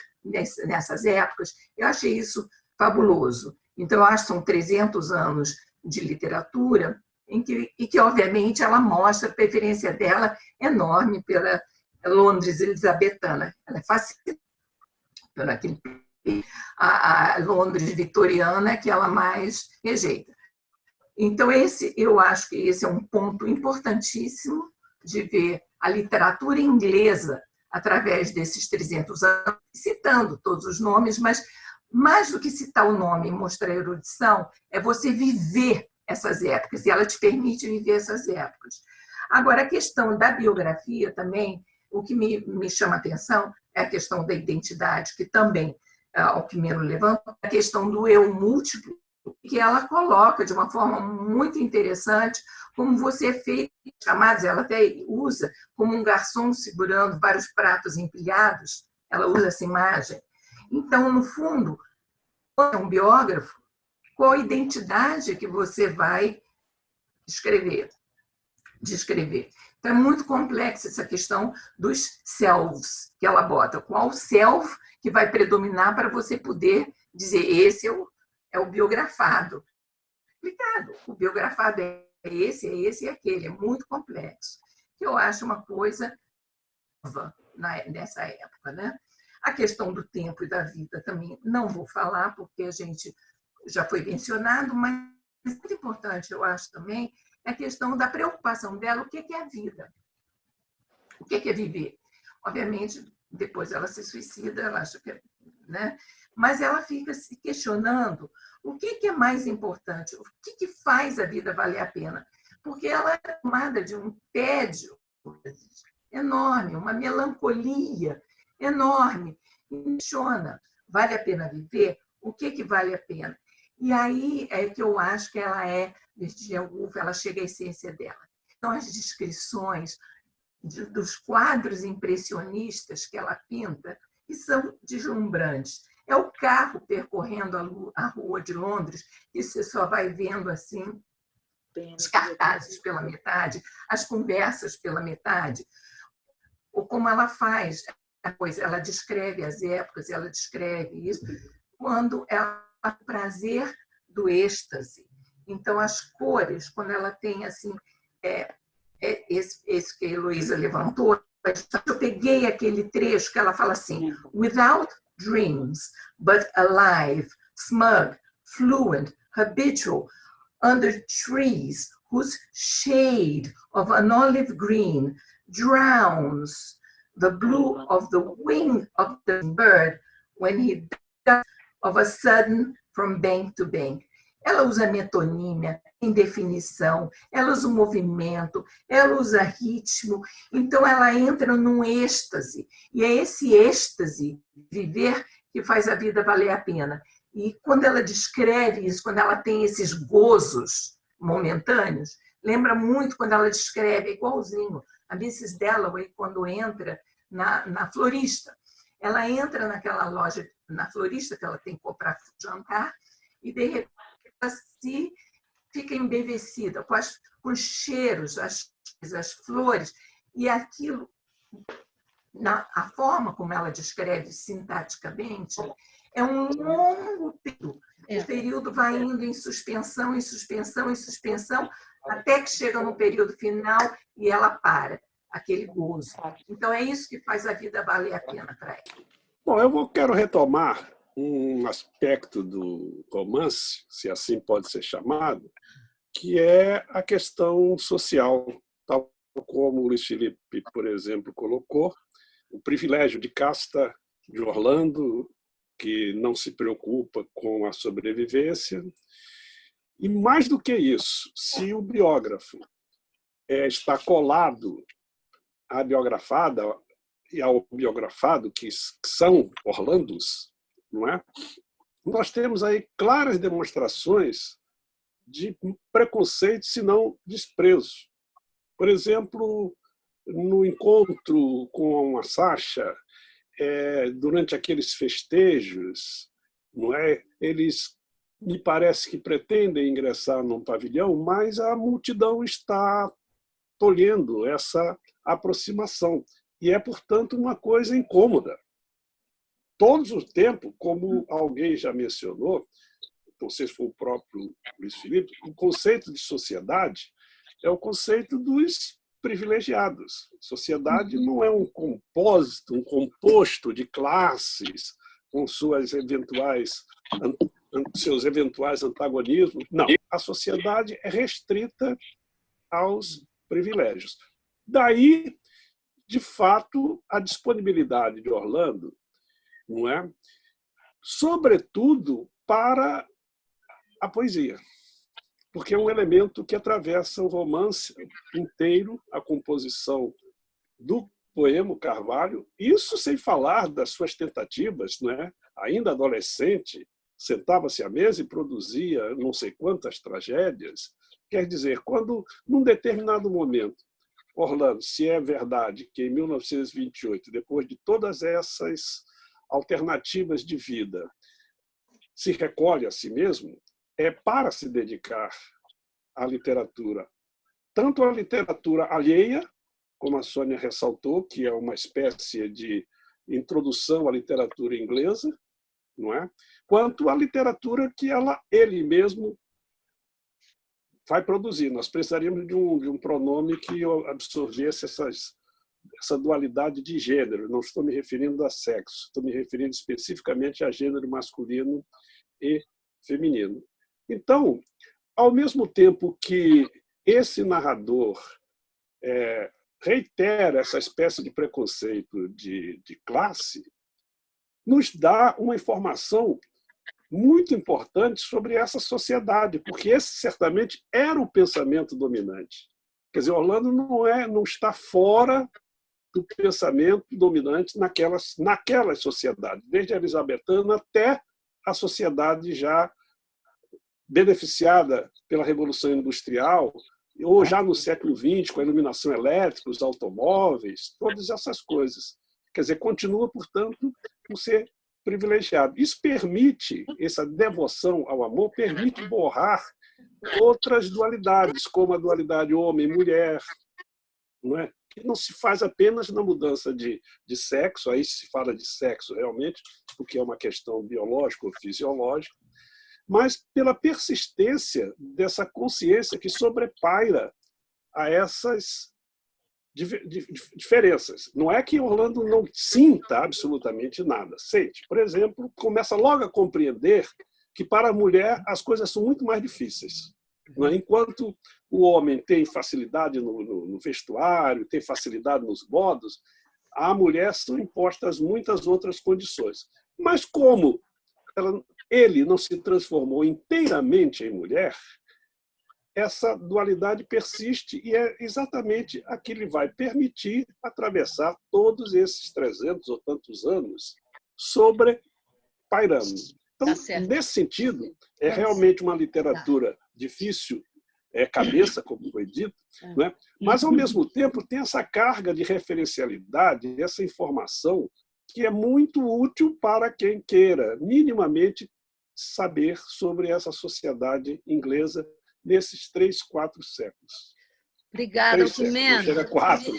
nessas épocas, eu achei isso fabuloso. Então, eu acho que são 300 anos de literatura e que, obviamente, ela mostra a preferência dela enorme pela Londres elizabetana. Ela é fascinante por aquele... A Londres vitoriana é que ela mais rejeita. Então, eu acho que esse é um ponto importantíssimo de ver a literatura inglesa através desses 300 anos, citando todos os nomes, mas mais do que citar o nome e mostrar a erudição, é você viver essas épocas, e ela te permite viver essas épocas. Agora, a questão da biografia também, o que me chama a atenção é a questão da identidade, que também, Alcmeno levanta, a questão do eu múltiplo, que ela coloca de uma forma muito interessante, como você é feito, chamados, ela até usa como um garçom segurando vários pratos empilhados, ela usa essa imagem. Então, no fundo, quando é um biógrafo, qual a identidade que você vai descrever? Então, é muito complexa essa questão dos selves que ela bota. Qual self que vai predominar para você poder dizer esse é o biografado? Explicado. O biografado é esse e aquele. É muito complexo. Eu acho uma coisa nova nessa época, né? A questão do tempo e da vida também não vou falar, porque a gente já foi mencionado, mas muito importante, eu acho também, é a questão da preocupação dela, o que é a vida? O que é viver? Obviamente, depois ela se suicida, ela acha que... né? Mas ela fica se questionando o que é mais importante, o que faz a vida valer a pena. Porque ela é tomada de um tédio enorme, uma melancolia enorme. E questiona, vale a pena viver? O que vale a pena? E aí é que eu acho que ela Virginia Woolf, ela chega à essência dela. Então, as descrições dos quadros impressionistas que ela pinta, que são deslumbrantes. É o carro percorrendo a rua de Londres, e você só vai vendo assim os cartazes pela metade, as conversas pela metade. Ou como ela faz a coisa, ela descreve as épocas, ela descreve isso, quando ela tem o prazer do êxtase. Então, as cores, quando ela tem assim, esse que a Heloísa levantou, eu peguei aquele trecho que ela fala assim: without dreams, but alive, smug, fluent, habitual, under trees whose shade of an olive green drowns the blue of the wing of the bird when he does of a sudden from bank to bank. Ela usa metonímia, tem definição, ela usa o movimento, ela usa ritmo, então ela entra num êxtase, e é esse êxtase, viver, que faz a vida valer a pena. E quando ela descreve isso, quando ela tem esses gozos momentâneos, lembra muito quando ela descreve, igualzinho, a Mrs. Dalloway, quando entra na florista. Ela entra naquela loja, na florista, que ela tem que comprar jantar, e de repente ela se fica embevecida com os cheiros, as flores, e aquilo, a forma como ela descreve sintaticamente, é um longo período. O período vai indo em suspensão, em suspensão, em suspensão, até que chega no período final e ela para, aquele gozo. Então, é isso que faz a vida valer a pena para ela. Bom, eu quero retomar um aspecto do romance, se assim pode ser chamado, que é a questão social, tal como o Luiz Felipe, por exemplo, colocou, o privilégio de casta de Orlando, que não se preocupa com a sobrevivência. E mais do que isso, se o biógrafo está colado à biografada e ao biografado, que são Orlandos, não é? Nós temos aí claras demonstrações de preconceito, se não desprezo. Por exemplo, no encontro com a Sasha, durante aqueles festejos, não é? Eles, me parece que pretendem ingressar num pavilhão, mas a multidão está tolhendo essa aproximação. E é, portanto, uma coisa incômoda. Todos o tempo, como alguém já mencionou, não sei se foi o próprio Luiz Felipe, o conceito de sociedade é o conceito dos privilegiados. Sociedade não é um compósito, um composto de classes com seus eventuais antagonismos. Não, a sociedade é restrita aos privilégios. Daí, de fato, a disponibilidade de Orlando, não é? Sobretudo para a poesia, porque é um elemento que atravessa o romance inteiro, a composição do poema Carvalho, isso sem falar das suas tentativas, não é? Ainda adolescente, sentava-se à mesa e produzia não sei quantas tragédias. Quer dizer, quando, num determinado momento, Orlando, se é verdade que em 1928, depois de todas essas alternativas de vida, se recolhe a si mesmo, é para se dedicar à literatura, tanto à literatura alheia, como a Sônia ressaltou, que é uma espécie de introdução à literatura inglesa, não é? Quanto à literatura que ele mesmo vai produzir. Nós precisaríamos de um pronome que absorvesse essa dualidade de gênero. Não estou me referindo a sexo, estou me referindo especificamente a gênero masculino e feminino. Então, ao mesmo tempo que esse narrador reitera essa espécie de preconceito de classe, nos dá uma informação muito importante sobre essa sociedade, porque esse certamente era o pensamento dominante. Quer dizer, Orlando não está fora do pensamento dominante naquelas sociedades, desde a elizabetana até a sociedade já beneficiada pela Revolução Industrial, ou já no século XX, com a iluminação elétrica, os automóveis, todas essas coisas. Quer dizer, continua, portanto, um ser privilegiado. Isso permite, essa devoção ao amor, permite borrar outras dualidades, como a dualidade homem-mulher, não é? Que não se faz apenas na mudança de sexo, aí se fala de sexo realmente, porque é uma questão biológica ou fisiológica, mas pela persistência dessa consciência que sobrepaira a essas diferenças. Não é que Orlando não sinta absolutamente nada. Sente. Por exemplo, começa logo a compreender que para a mulher as coisas são muito mais difíceis. Não é? Enquanto o homem tem facilidade no vestuário, tem facilidade nos modos, à mulher são impostas muitas outras condições. Mas como ela ele não se transformou inteiramente em mulher, essa dualidade persiste e é exatamente a que lhe vai permitir atravessar todos esses 300 ou tantos anos sobrepairando. Então, nesse sentido, é realmente uma literatura difícil, é cabeça, como foi dito, né? Mas, ao mesmo tempo, tem essa carga de referencialidade, essa informação que é muito útil para quem queira minimamente saber sobre essa sociedade inglesa nesses 3, 4 séculos. Obrigada, 3 séculos, não chega a 4.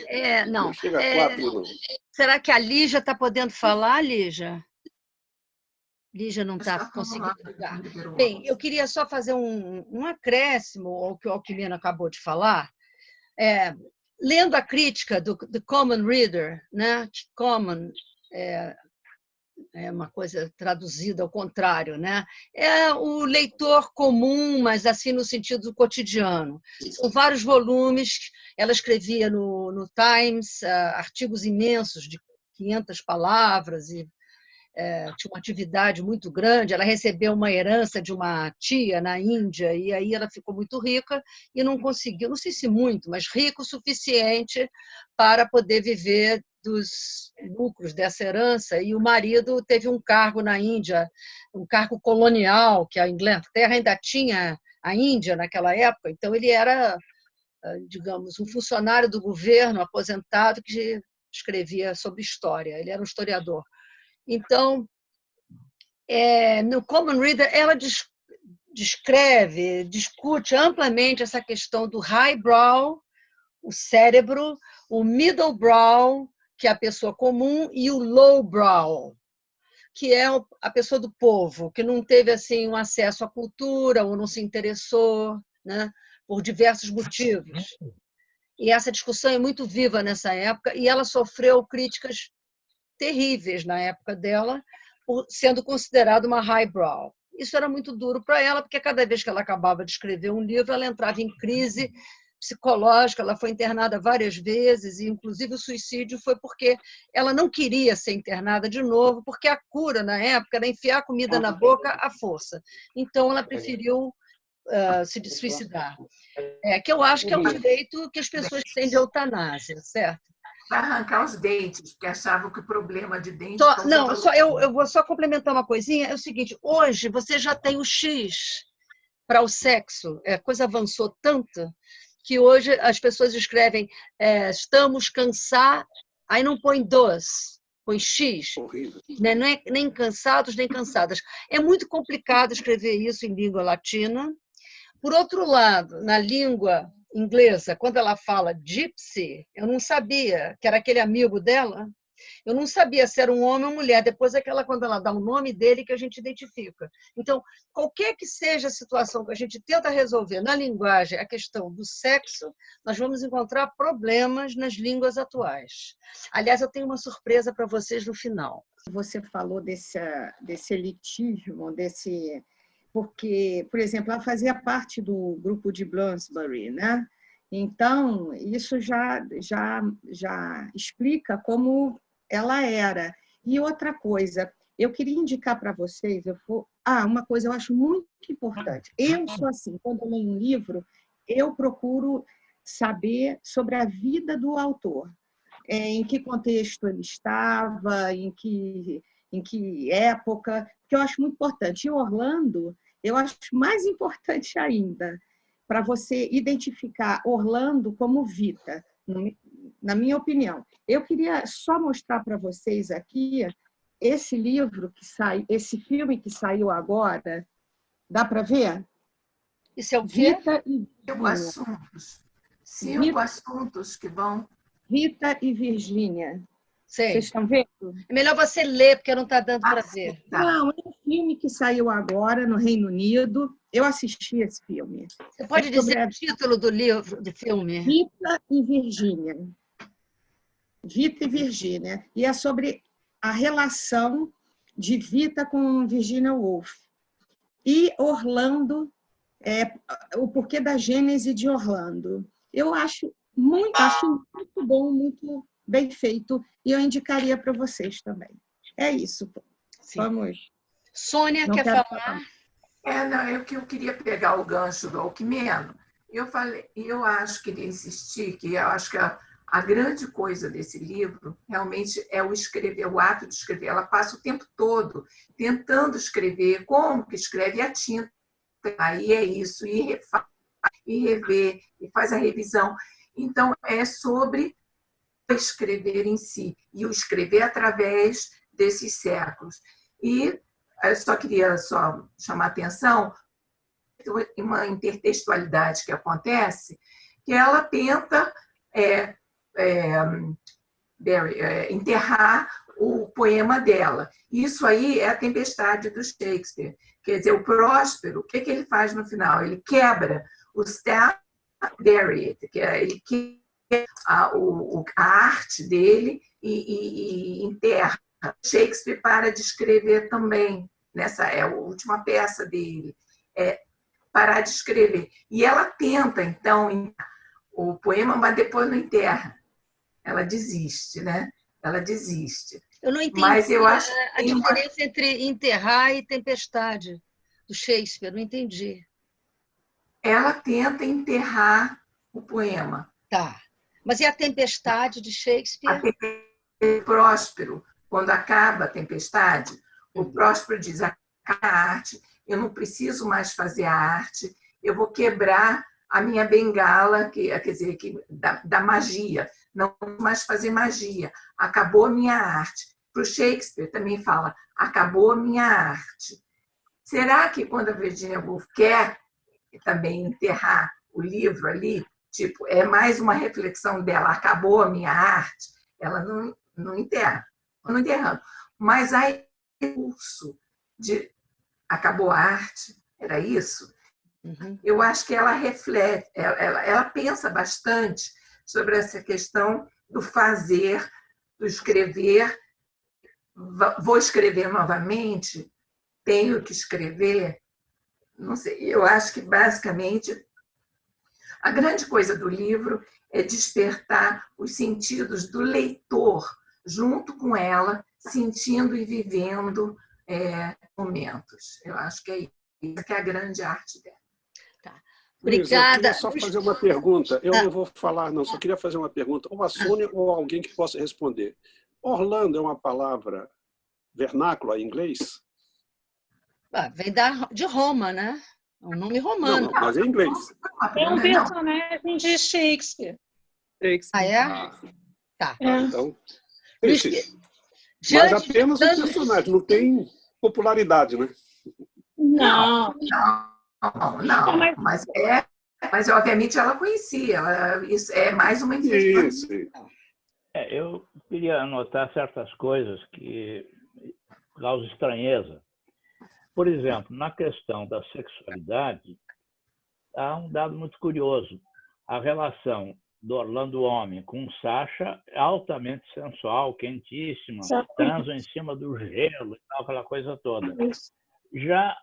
Não chega a 4, não. Será que a Lígia está podendo falar, Lígia? Lígia não está conseguindo ligar. Bem, eu queria só fazer um acréscimo ao que o Alquimino acabou de falar. Lendo a crítica do The Common Reader, né? Common é uma coisa traduzida ao contrário, né? É o leitor comum, mas assim no sentido cotidiano. São vários volumes. Ela escrevia no Times artigos imensos de 500 palavras e tinha uma atividade muito grande. Ela recebeu uma herança de uma tia na Índia e aí ela ficou muito rica e não conseguiu, não sei se muito, mas rico o suficiente para poder viver dos lucros dessa herança. E o marido teve um cargo na Índia, um cargo colonial, que a Inglaterra ainda tinha a Índia naquela época, então ele era, digamos, um funcionário do governo aposentado que escrevia sobre história, ele era um historiador. Então, no Common Reader, ela discute amplamente essa questão do highbrow, o cérebro, o middlebrow, que é a pessoa comum, e o lowbrow, que é a pessoa do povo, que não teve assim um acesso à cultura ou não se interessou, né, por diversos motivos. E essa discussão é muito viva nessa época, e ela sofreu críticas terríveis na época dela, por sendo considerada uma highbrow. Isso era muito duro para ela, porque cada vez que ela acabava de escrever um livro, ela entrava em crise psicológica, ela foi internada várias vezes, e inclusive o suicídio foi porque ela não queria ser internada de novo, porque a cura, na época, era enfiar a comida na boca à força. Então, ela preferiu se suicidar. Que eu acho que é um direito que as pessoas têm de eutanásia, certo? Para arrancar os dentes, porque achavam que o problema de dente... Eu vou só complementar uma coisinha. É o seguinte, hoje você já tem o X para o sexo. A coisa avançou tanto que hoje as pessoas escrevem estamos cansados, aí não põe dos, põe X. Né? Não é nem cansados nem cansadas. É muito complicado escrever isso em língua latina. Por outro lado, na língua inglesa, quando ela fala gypsy, eu não sabia que era aquele amigo dela, eu não sabia se era um homem ou mulher, depois quando ela dá o nome dele que a gente identifica. Então, qualquer que seja a situação que a gente tenta resolver na linguagem, a questão do sexo, nós vamos encontrar problemas nas línguas atuais. Aliás, eu tenho uma surpresa para vocês no final. Você falou desse elitismo, porque, por exemplo, ela fazia parte do grupo de Bloomsbury, né? Então, isso já explica como ela era. E outra coisa, eu queria indicar para vocês, uma coisa eu acho muito importante. Eu sou assim, quando eu leio um livro, eu procuro saber sobre a vida do autor, em que contexto ele estava, em que época, que eu acho muito importante. E Orlando, eu acho mais importante ainda, para você identificar Orlando como Vita, na minha opinião. Eu queria só mostrar para vocês aqui esse livro esse filme que saiu agora. Dá para ver? Isso é o quê? Vita e Cinco assuntos que vão... Vita e Virgínia. Sei. Vocês estão vendo? É melhor você ler, porque não está dando para ver. Não, é um filme que saiu agora no Reino Unido. Eu assisti esse filme. Você pode dizer o título do filme? Vita e Virgínia. Vita e Virgínia. E é sobre a relação de Vita com Virginia Woolf. E Orlando, o porquê da gênese de Orlando. Eu acho muito bom, muito bem feito, e eu indicaria para vocês também. É isso. Sim. Vamos. Sônia, Não quer quero falar? Não, é que eu queria pegar o gancho do Alquimeno. Eu acho que ele insistir que eu acho que a grande coisa desse livro realmente é o escrever, o ato de escrever. Ela passa o tempo todo tentando escrever, como que escreve a tinta, aí é isso, e refaz, e rever, e faz a revisão. Então, é sobre escrever em si, e o escrever através desses séculos. E eu só queria chamar a atenção uma intertextualidade que acontece, que ela tenta enterrar o poema dela. Isso aí é a Tempestade do Shakespeare. Quer dizer, o Próspero, o que ele faz no final? Ele quebra o staff bury it, que é ele quebra a arte dele e enterra. Shakespeare para de escrever também. Nessa é a última peça dele. Parar de escrever. E ela tenta, então, o poema, mas depois não enterra. Ela desiste, né? Ela desiste. Eu não entendi mas eu acho a diferença entre enterrar e tempestade do Shakespeare, não entendi. Ela tenta enterrar o poema. Tá. Mas e a tempestade de Shakespeare? O Próspero, quando acaba a tempestade, o Próspero diz: acaba a arte, eu não preciso mais fazer a arte, eu vou quebrar a minha bengala, quer dizer, da magia, não vou mais fazer magia, acabou a minha arte. Para o Shakespeare também fala: acabou a minha arte. Será que quando a Virginia Woolf quer também enterrar o livro ali, tipo, é mais uma reflexão dela, acabou a minha arte, ela não enterra, não enterrando. Mas aí o impulso de acabou a arte, era isso? Eu acho que ela reflete, ela pensa bastante sobre essa questão do fazer, do escrever. Vou escrever novamente? Tenho que escrever? Não sei, eu acho que, basicamente, a grande coisa do livro é despertar os sentidos do leitor junto com ela, sentindo e vivendo momentos. Eu acho que é isso que é a grande arte dela. Tá. Luísa, eu Obrigada. queria só fazer uma pergunta. Eu não vou falar, não, só queria fazer uma pergunta. Ou a Sônia ou alguém que possa responder. Orlando é uma palavra vernácula em inglês? Vem de Roma, né? É um nome romano. Não, mas é em inglês. É um personagem de Shakespeare. Ah, é? Tá. Então, Luiz, mas apenas um personagem, não tem popularidade, né? Não. Mas obviamente ela conhecia. Isso é mais uma informação. Eu queria anotar certas coisas que causam estranheza. Por exemplo, na questão da sexualidade, há um dado muito curioso. A relação do Orlando homem com Sasha é altamente sensual, quentíssima, transam em cima do gelo e tal, aquela coisa toda. Já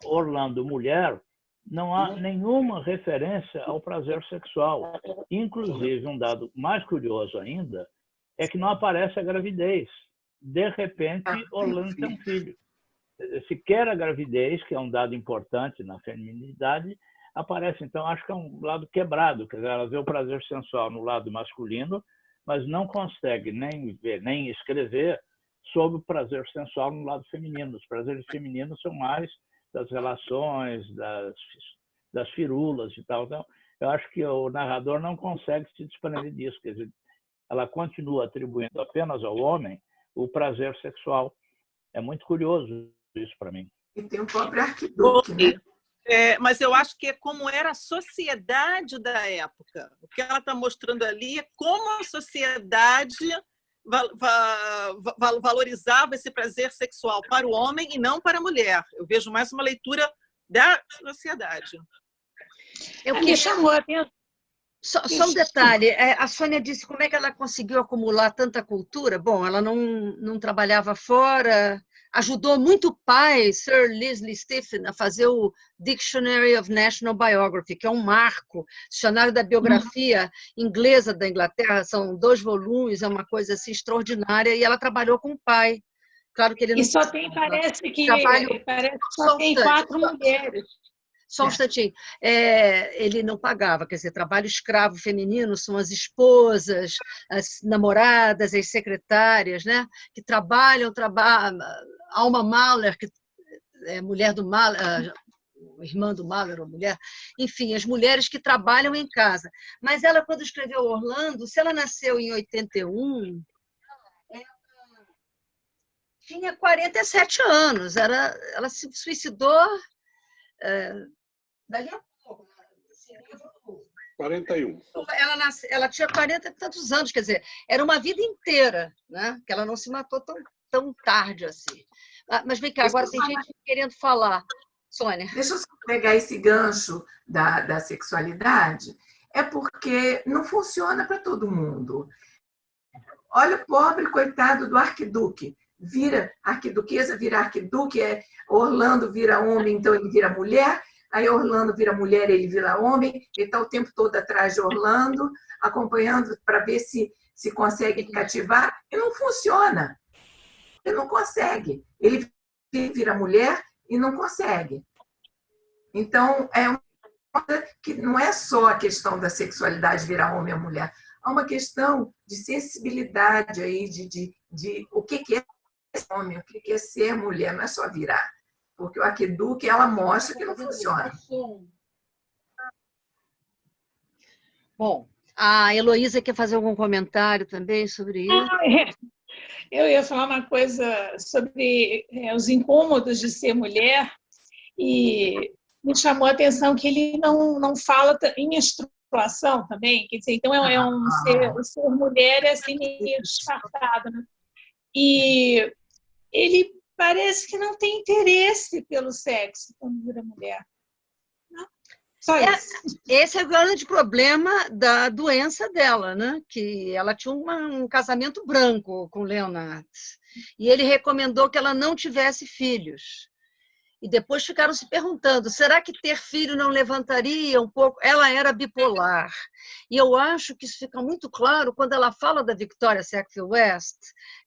Orlando mulher, não há nenhuma referência ao prazer sexual. Inclusive, um dado mais curioso ainda é que não aparece a gravidez. De repente, Orlando tem um filho. Sequer a gravidez, que é um dado importante na feminilidade, aparece. Então, acho que é um lado quebrado. Quer dizer, ela vê o prazer sensual no lado masculino, mas não consegue nem ver, nem escrever sobre o prazer sensual no lado feminino. Os prazeres femininos são mais das relações, das firulas e tal. Então, eu acho que o narrador não consegue se desprender disso. Quer dizer, ela continua atribuindo apenas ao homem o prazer sexual. É muito curioso isso para mim. E tem o próprio arquiduque, né? Mas eu acho que é como era a sociedade da época. O que ela está mostrando ali é como a sociedade valorizava esse prazer sexual para o homem e não para a mulher. Eu vejo mais uma leitura da sociedade. Me chamou a atenção. Só um detalhe, a Sônia disse como é que ela conseguiu acumular tanta cultura. Bom, ela não trabalhava fora, ajudou muito o pai, Sir Leslie Stephen, a fazer o Dictionary of National Biography, que é um marco, dicionário da biografia inglesa da Inglaterra, são 2 volumes, é uma coisa assim extraordinária, e ela trabalhou com o pai. Claro que ele não... E só tem, parece que só tem instante, 4 mulheres. Só um instantinho. Ele não pagava, quer dizer, trabalho escravo feminino são as esposas, as namoradas, as secretárias, né? Que trabalham, Alma Mahler, que é mulher do Mahler, irmã do Mahler, ou mulher, enfim, as mulheres que trabalham em casa. Mas ela, quando escreveu Orlando, se ela nasceu em 81, ela tinha 47 anos, ela se suicidou dali a pouco. 41. Ela tinha 40 e tantos anos, quer dizer, era uma vida inteira, né? Que ela não se matou tão tarde assim. Mas vem cá, agora tem gente querendo falar. Sônia. Deixa eu só pegar esse gancho da sexualidade, é porque não funciona para todo mundo. Olha o pobre coitado do arquiduque. Vira arquiduquesa, vira arquiduque, Orlando vira homem, então ele vira mulher, aí Orlando vira mulher, ele vira homem, ele está o tempo todo atrás de Orlando, acompanhando para ver se consegue cativar, e não funciona. Ele não consegue. Ele vira mulher e não consegue. Então, é uma coisa que não é só a questão da sexualidade virar homem ou mulher, há uma questão de sensibilidade aí, de o que é ser homem, o que é ser mulher, não é só virar. Porque o arquiduque, ela mostra que não funciona. Bom, a Heloísa quer fazer algum comentário também sobre isso? Eu ia falar uma coisa sobre os incômodos de ser mulher, e me chamou a atenção que ele não fala em menstruação também, quer dizer, então o ser mulher é assim meio descartado, né? E ele parece que não tem interesse pelo sexo quando vira mulher. Não? Só isso. Esse é o grande problema da doença dela, né? Que ela tinha um casamento branco com Leonard. E ele recomendou que ela não tivesse filhos. E depois ficaram se perguntando, será que ter filho não levantaria um pouco? Ela era bipolar. E eu acho que isso fica muito claro quando ela fala da Victoria Sackville West.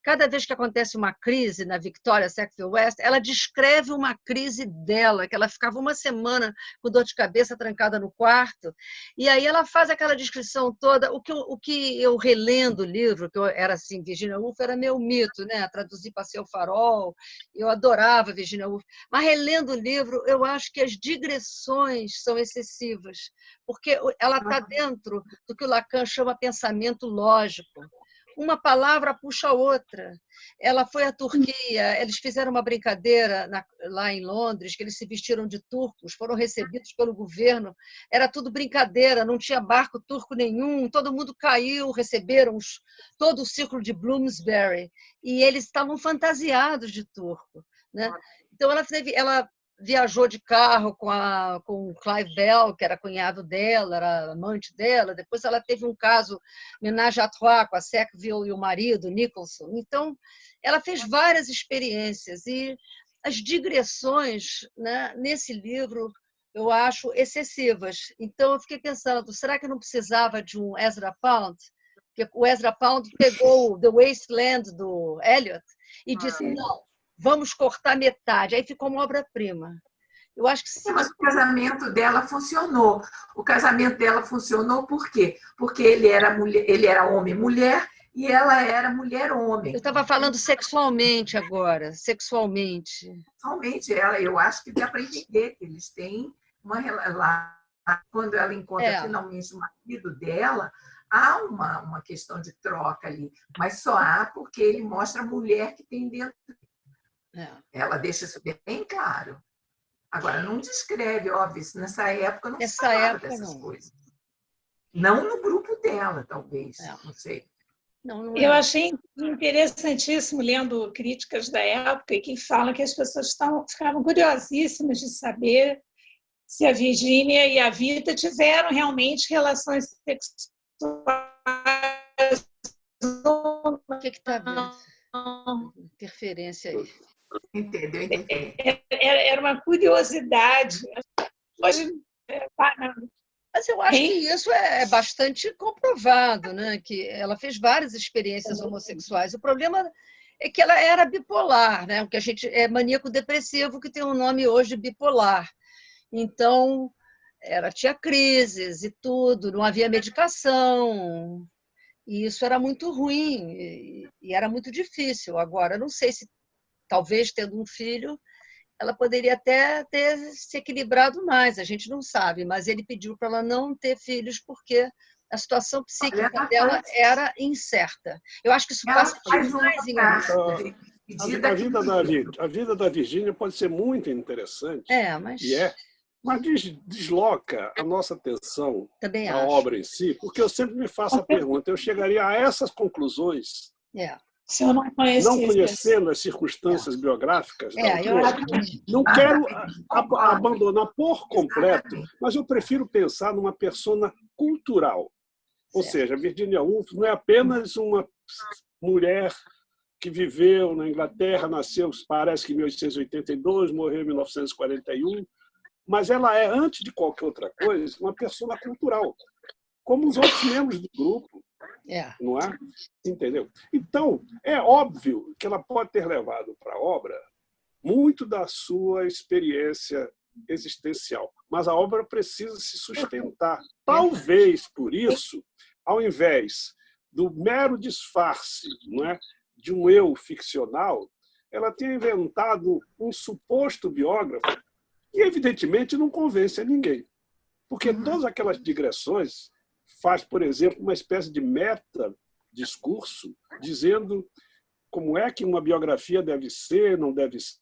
Cada vez que acontece uma crise na Victoria Sackville West, ela descreve uma crise dela, que ela ficava uma semana com dor de cabeça trancada no quarto. E aí ela faz aquela descrição toda. O que eu relendo o livro, que eu era assim, Virginia Woolf era meu mito, né? Traduzir Passeio ao Farol, eu adorava Virginia Woolf. Mas relendo o livro, eu acho que as digressões são excessivas, porque ela está dentro do que o Lacan chama pensamento lógico. Uma palavra puxa a outra. Ela foi à Turquia, eles fizeram uma brincadeira lá em Londres, que eles se vestiram de turcos, foram recebidos pelo governo, era tudo brincadeira, não tinha barco turco nenhum, todo mundo caiu, receberam todo o círculo de Bloomsbury, e eles estavam fantasiados de turco, né? Então, ela viajou de carro com o Clive Bell, que era cunhado dela, era amante dela. Depois ela teve um caso, ménage à trois, com a Sackville e o marido, Nicholson. Então, ela fez várias experiências. E as digressões, né, nesse livro, eu acho excessivas. Então, eu fiquei pensando, será que não precisava de um Ezra Pound? Porque o Ezra Pound pegou The Wasteland, do Eliot, e disse, não, vamos cortar metade. Aí ficou uma obra-prima. Eu acho que sim. Mas o casamento dela funcionou. O casamento dela funcionou por quê? Porque ele era homem-mulher e ela era mulher-homem. Eu estava falando sexualmente agora, sexualmente. Sexualmente, eu acho que dá para entender que eles têm uma relação. Quando ela encontra finalmente o marido dela, há uma questão de troca ali, mas só há porque ele mostra a mulher que tem dentro. Ela deixa isso bem claro. Agora, não descreve, óbvio, nessa época não se falava dessas coisas. Não no grupo dela, talvez, não sei. Eu achei interessantíssimo, lendo críticas da época, que falam que as pessoas ficavam curiosíssimas de saber se a Virginia e a Vita tiveram realmente relações sexuais. O que está vendo? Interferência aí. Entendeu? Era uma curiosidade. Hoje, mas eu acho que isso é bastante comprovado, né? Que ela fez várias experiências homossexuais. O problema é que ela era bipolar, né? O que a gente é maníaco depressivo, que tem um nome hoje bipolar. Então, ela tinha crises e tudo, não havia medicação, e isso era muito ruim e era muito difícil. Agora, não sei se, talvez, tendo um filho, ela poderia até ter se equilibrado mais, a gente não sabe, mas ele pediu para ela não ter filhos porque a situação psíquica dela era incerta. Eu acho que isso passa mais em A vida da Virgínia pode ser muito interessante, mas desloca a nossa atenção da obra em si, porque eu sempre me faço a pergunta, eu chegaria a essas conclusões se eu não conhecendo as circunstâncias biográficas da autora. Não quero abandonar por completo, mas eu prefiro pensar numa persona cultural. Ou seja, Virginia Woolf não é apenas uma mulher que viveu na Inglaterra, nasceu, parece que em 1882, morreu em 1941, mas ela é, antes de qualquer outra coisa, uma persona cultural, como os outros membros do grupo. Não é? Entendeu? Então, é óbvio que ela pode ter levado para a obra muito da sua experiência existencial, mas a obra precisa se sustentar. Talvez, por isso, ao invés do mero disfarce, não é, de um eu ficcional, ela tenha inventado um suposto biógrafo que, evidentemente, não convence a ninguém. Porque todas aquelas digressões faz, por exemplo, uma espécie de meta-discurso dizendo como é que uma biografia deve ser, não deve ser.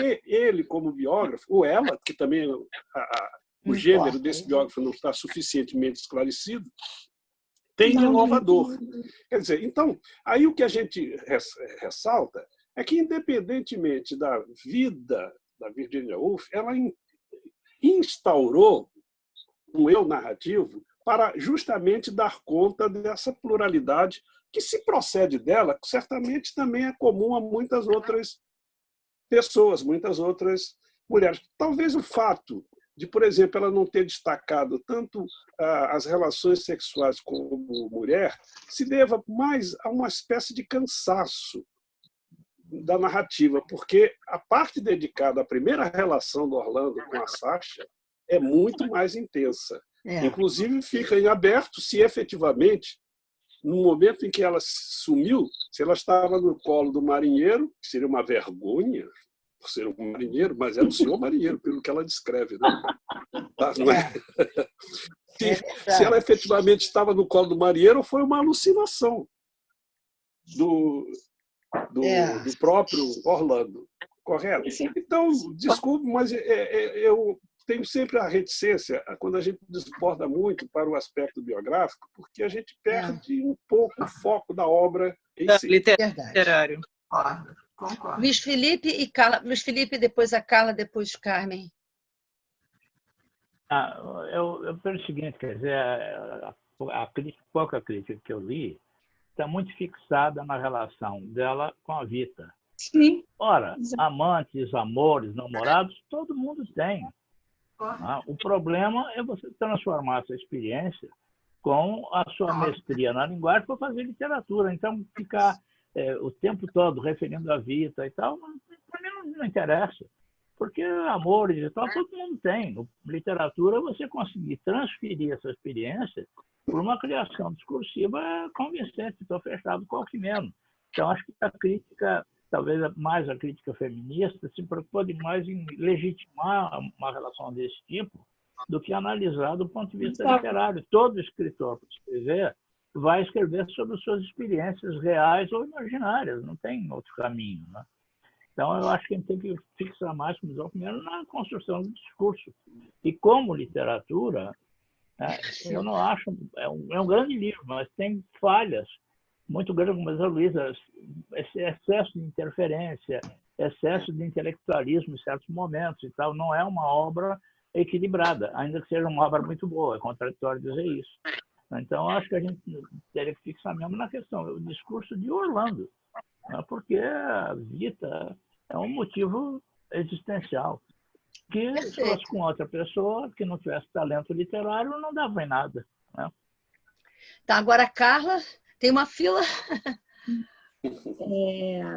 E ele, como biógrafo, ou ela, que também o gênero desse biógrafo não está suficientemente esclarecido, tem de inovador. Quer dizer, então, aí o que a gente ressalta é que, independentemente da vida da Virginia Woolf, ela instaurou um eu narrativo para justamente dar conta dessa pluralidade que, se procede dela, certamente também é comum a muitas outras pessoas, muitas outras mulheres. Talvez o fato de, por exemplo, ela não ter destacado tanto as relações sexuais como mulher se deva mais a uma espécie de cansaço da narrativa, porque a parte dedicada à primeira relação do Orlando com a Sasha é muito mais intensa. Inclusive, fica em aberto se efetivamente, no momento em que ela sumiu, se ela estava no colo do marinheiro, que seria uma vergonha por ser um marinheiro, mas era o senhor marinheiro, pelo que ela descreve. Né? Não é? Se ela efetivamente estava no colo do marinheiro, foi uma alucinação do próprio Orlando. Correto? Então, desculpe, mas eu tenho sempre a reticência quando a gente desborda muito para o aspecto biográfico, porque a gente perde um pouco o foco da obra em si. Literário. Concordo. Luiz Felipe e Carla. Luiz Felipe, depois a Carla, depois Carmen. Eu penso o seguinte, quer dizer, pouca crítica que eu li está muito fixada na relação dela com a Vita. Sim. Ora, amantes, amores, namorados, todo mundo tem. O problema é você transformar essa experiência com a sua mestria na linguagem para fazer literatura. Então, ficar o tempo todo referindo a Vita e tal, para mim não interessa. Porque amores e tal, todo mundo tem. Literatura, você conseguir transferir essa experiência por uma criação discursiva convincente. Estou fechado com o que menos. Então, acho que a crítica, talvez mais a crítica feminista, se preocupa demais em legitimar uma relação desse tipo do que analisar do ponto de vista literário. Todo escritor, para escrever, vai escrever sobre suas experiências reais ou imaginárias, não tem outro caminho. Né? Então, eu acho que a gente tem que fixar mais, como primeiro, na construção do discurso. E como literatura, eu não acho... É um grande livro, mas tem falhas muito grandes, como diz a Luísa, esse excesso de interferência, excesso de intelectualismo em certos momentos e tal. Não é uma obra equilibrada, ainda que seja uma obra muito boa. É contraditório dizer isso. Então, acho que a gente teria que fixar mesmo na questão, o discurso de Orlando, porque a Vita é um motivo existencial. Que se fosse com outra pessoa que não tivesse talento literário, não dava em nada. Né? Tá, agora a Carla, tem uma fila.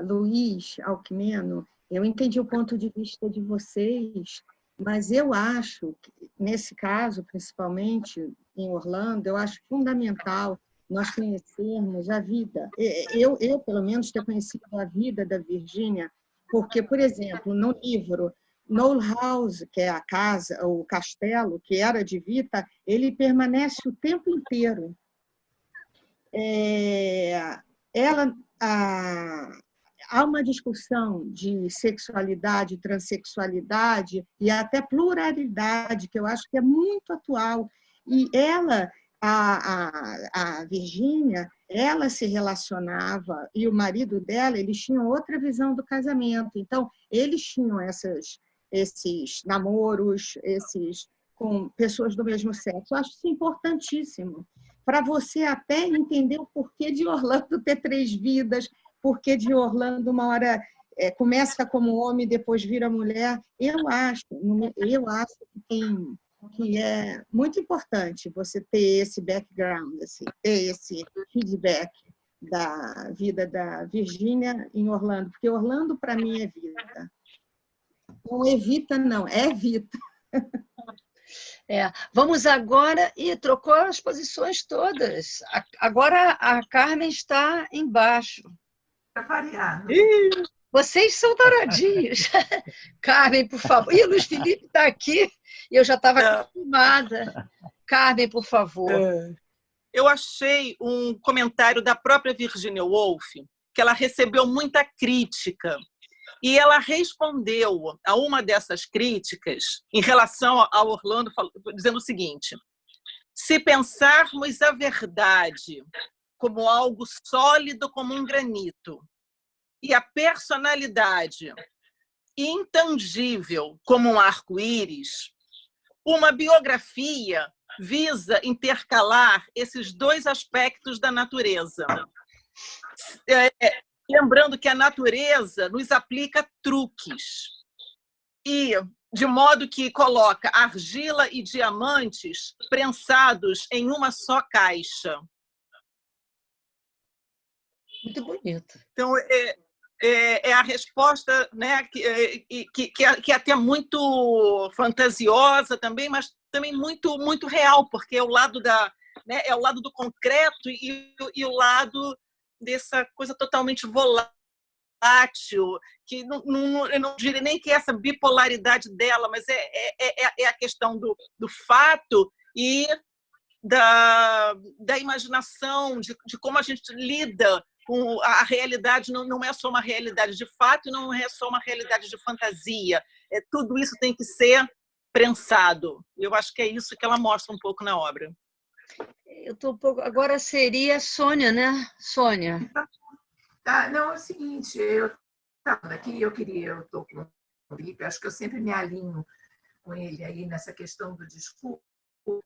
Luiz Alcmeno, eu entendi o ponto de vista de vocês, mas eu acho que, nesse caso, principalmente em Orlando, eu acho fundamental nós conhecermos a vida. Eu pelo menos, ter conhecido a vida da Virgínia, porque, por exemplo, no livro Knoll House, que é a casa, o castelo, que era de Vita, ele permanece o tempo inteiro. Ela, há uma discussão de sexualidade, transexualidade e até pluralidade, que eu acho que é muito atual. E ela, a Virgínia, ela se relacionava, e o marido dela, eles tinham outra visão do casamento. Então, eles tinham esses namoros, com pessoas do mesmo sexo. Eu acho isso importantíssimo, para você até entender o porquê de Orlando ter 3 vidas, porquê de Orlando uma hora começa como homem, depois vira mulher. Eu acho que é muito importante você ter esse background, assim, ter esse feedback da vida da Virgínia em Orlando, porque Orlando, para mim, é vida. Não evita, não, é Vita. Vamos agora, e trocou as posições todas. Agora a Carmen está embaixo. Para variar. Vocês são taradinhos. Carmen, por favor. E o Luiz Felipe está aqui, e eu já estava acostumada. Carmen, por favor. Eu achei um comentário da própria Virginia Woolf, que ela recebeu muita crítica, e ela respondeu a uma dessas críticas em relação ao Orlando, dizendo o seguinte: se pensarmos a verdade como algo sólido como um granito e a personalidade intangível como um arco-íris, uma biografia visa intercalar esses 2 aspectos da natureza. Lembrando que a natureza nos aplica truques, e de modo que coloca argila e diamantes prensados em uma só caixa. Muito bonito. Então, é a resposta, né, que é até muito fantasiosa também, mas também muito real, porque é o lado é o lado do concreto e o lado dessa coisa totalmente volátil, que eu não diria nem que é essa bipolaridade dela, mas é a questão do fato e da imaginação, de como a gente lida com a realidade. Não é só uma realidade de fato, não é só uma realidade de fantasia. Tudo isso tem que ser prensado. Eu acho que é isso que ela mostra um pouco na obra. Eu estou um pouco. Agora seria Sônia, né? Sônia. Não, é o seguinte, eu estava aqui, eu estou com o Felipe, acho que eu sempre me alinho com ele aí nessa questão do discurso.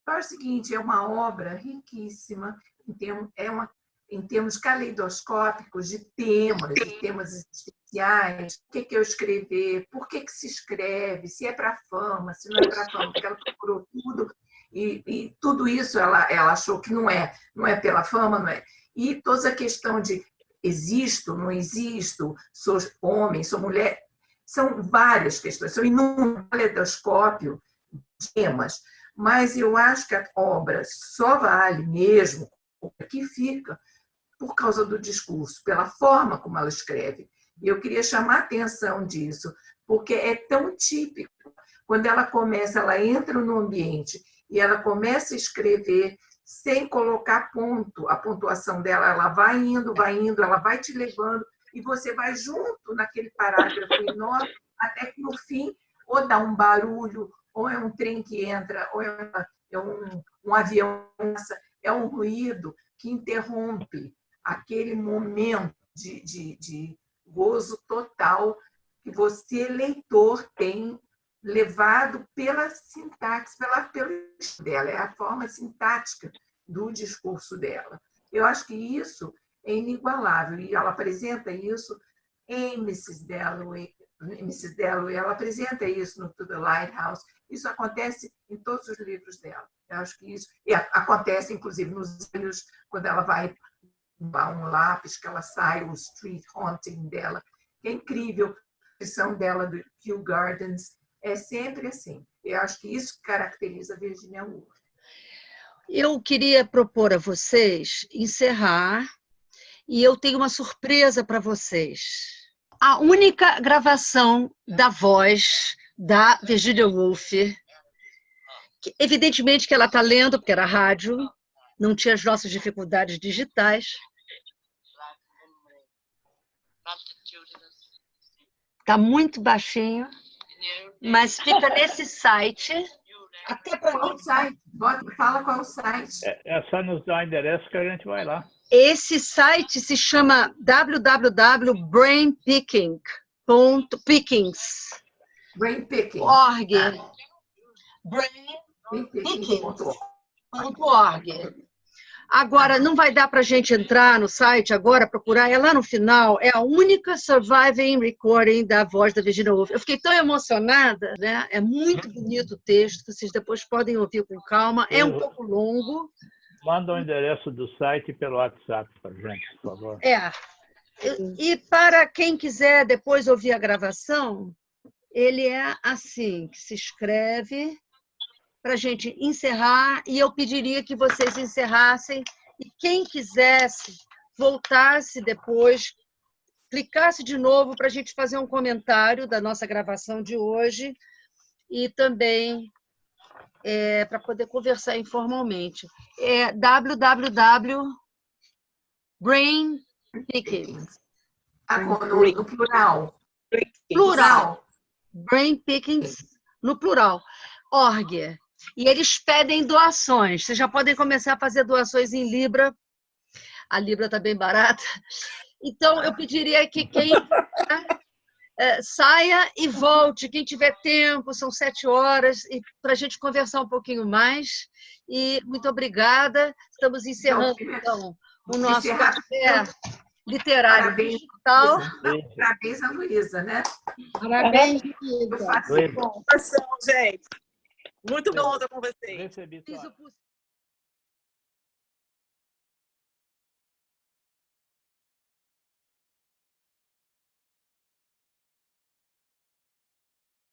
É o seguinte, é uma obra riquíssima, em termos caleidoscópicos de temas existenciais. O que eu escrever, por que se escreve, se é para fama, se não é para fama, porque ela procurou tudo, e tudo isso ela achou que não é pela fama, não é. E toda a questão de existo, não existo, sou homem, sou mulher, são várias questões, são inúmeros caleidoscópio de temas, mas eu acho que a obra só vale mesmo o que fica por causa do discurso, pela forma como ela escreve. E eu queria chamar a atenção disso, porque é tão típico. Quando ela começa, ela entra no ambiente e ela começa a escrever sem colocar ponto. A pontuação dela, ela vai indo, ela vai te levando, e você vai junto naquele parágrafo enorme, até que no fim, ou dá um barulho, ou é um trem que entra, ou é um avião, é um ruído que interrompe aquele momento de gozo total que você, leitor, tem levado pela sintaxe, pelo dela, é a forma sintática do discurso dela. Eu acho que isso é inigualável, e ela apresenta isso em Mrs. Dalloway, ela apresenta isso no To the Lighthouse. Isso acontece em todos os livros dela. Eu acho que isso acontece, inclusive, nos livros, quando ela vai um lápis que ela sai, o street haunting dela, que é incrível, a descrição dela do Kew Gardens, é sempre assim. Eu acho que isso caracteriza a Virginia Woolf. Eu queria propor a vocês encerrar, e eu tenho uma surpresa para vocês. A única gravação da voz da Virginia Woolf, que, evidentemente que ela está lendo, porque era rádio, não tinha as nossas dificuldades digitais. Está muito baixinho, mas fica nesse site. Até para Qual o site? Fala qual o site. É só nos dar o endereço que a gente vai lá. Esse site se chama www.brainpickings.org. Brainpickings.org. Agora, não vai dar para a gente entrar no site agora, procurar, é lá no final, é a única surviving recording da voz da Virginia Woolf. Eu fiquei tão emocionada, né? É muito bonito o texto, vocês depois podem ouvir com calma, é um pouco longo. Manda o endereço do site pelo WhatsApp para a gente, por favor. E para quem quiser depois ouvir a gravação, ele é assim, que se escreve para a gente encerrar, e eu pediria que vocês encerrassem, e quem quisesse, voltasse depois, clicasse de novo para a gente fazer um comentário da nossa gravação de hoje, e também para poder conversar informalmente. É www.brainpickings. No plural. Plural. Brainpickings, no plural. .org. E eles pedem doações. Vocês já podem começar a fazer doações em Libra. A Libra está bem barata. Então, eu pediria que quem saia e volte. Quem tiver tempo, são 7 horas, para a gente conversar um pouquinho mais. E muito obrigada. Estamos encerrando, então, o nosso café literário Parabéns, digital. Parabéns a Luísa, né? Parabéns, Luísa. Luísa. Gente, muito bom estar com vocês. Recebi Fiz o possível.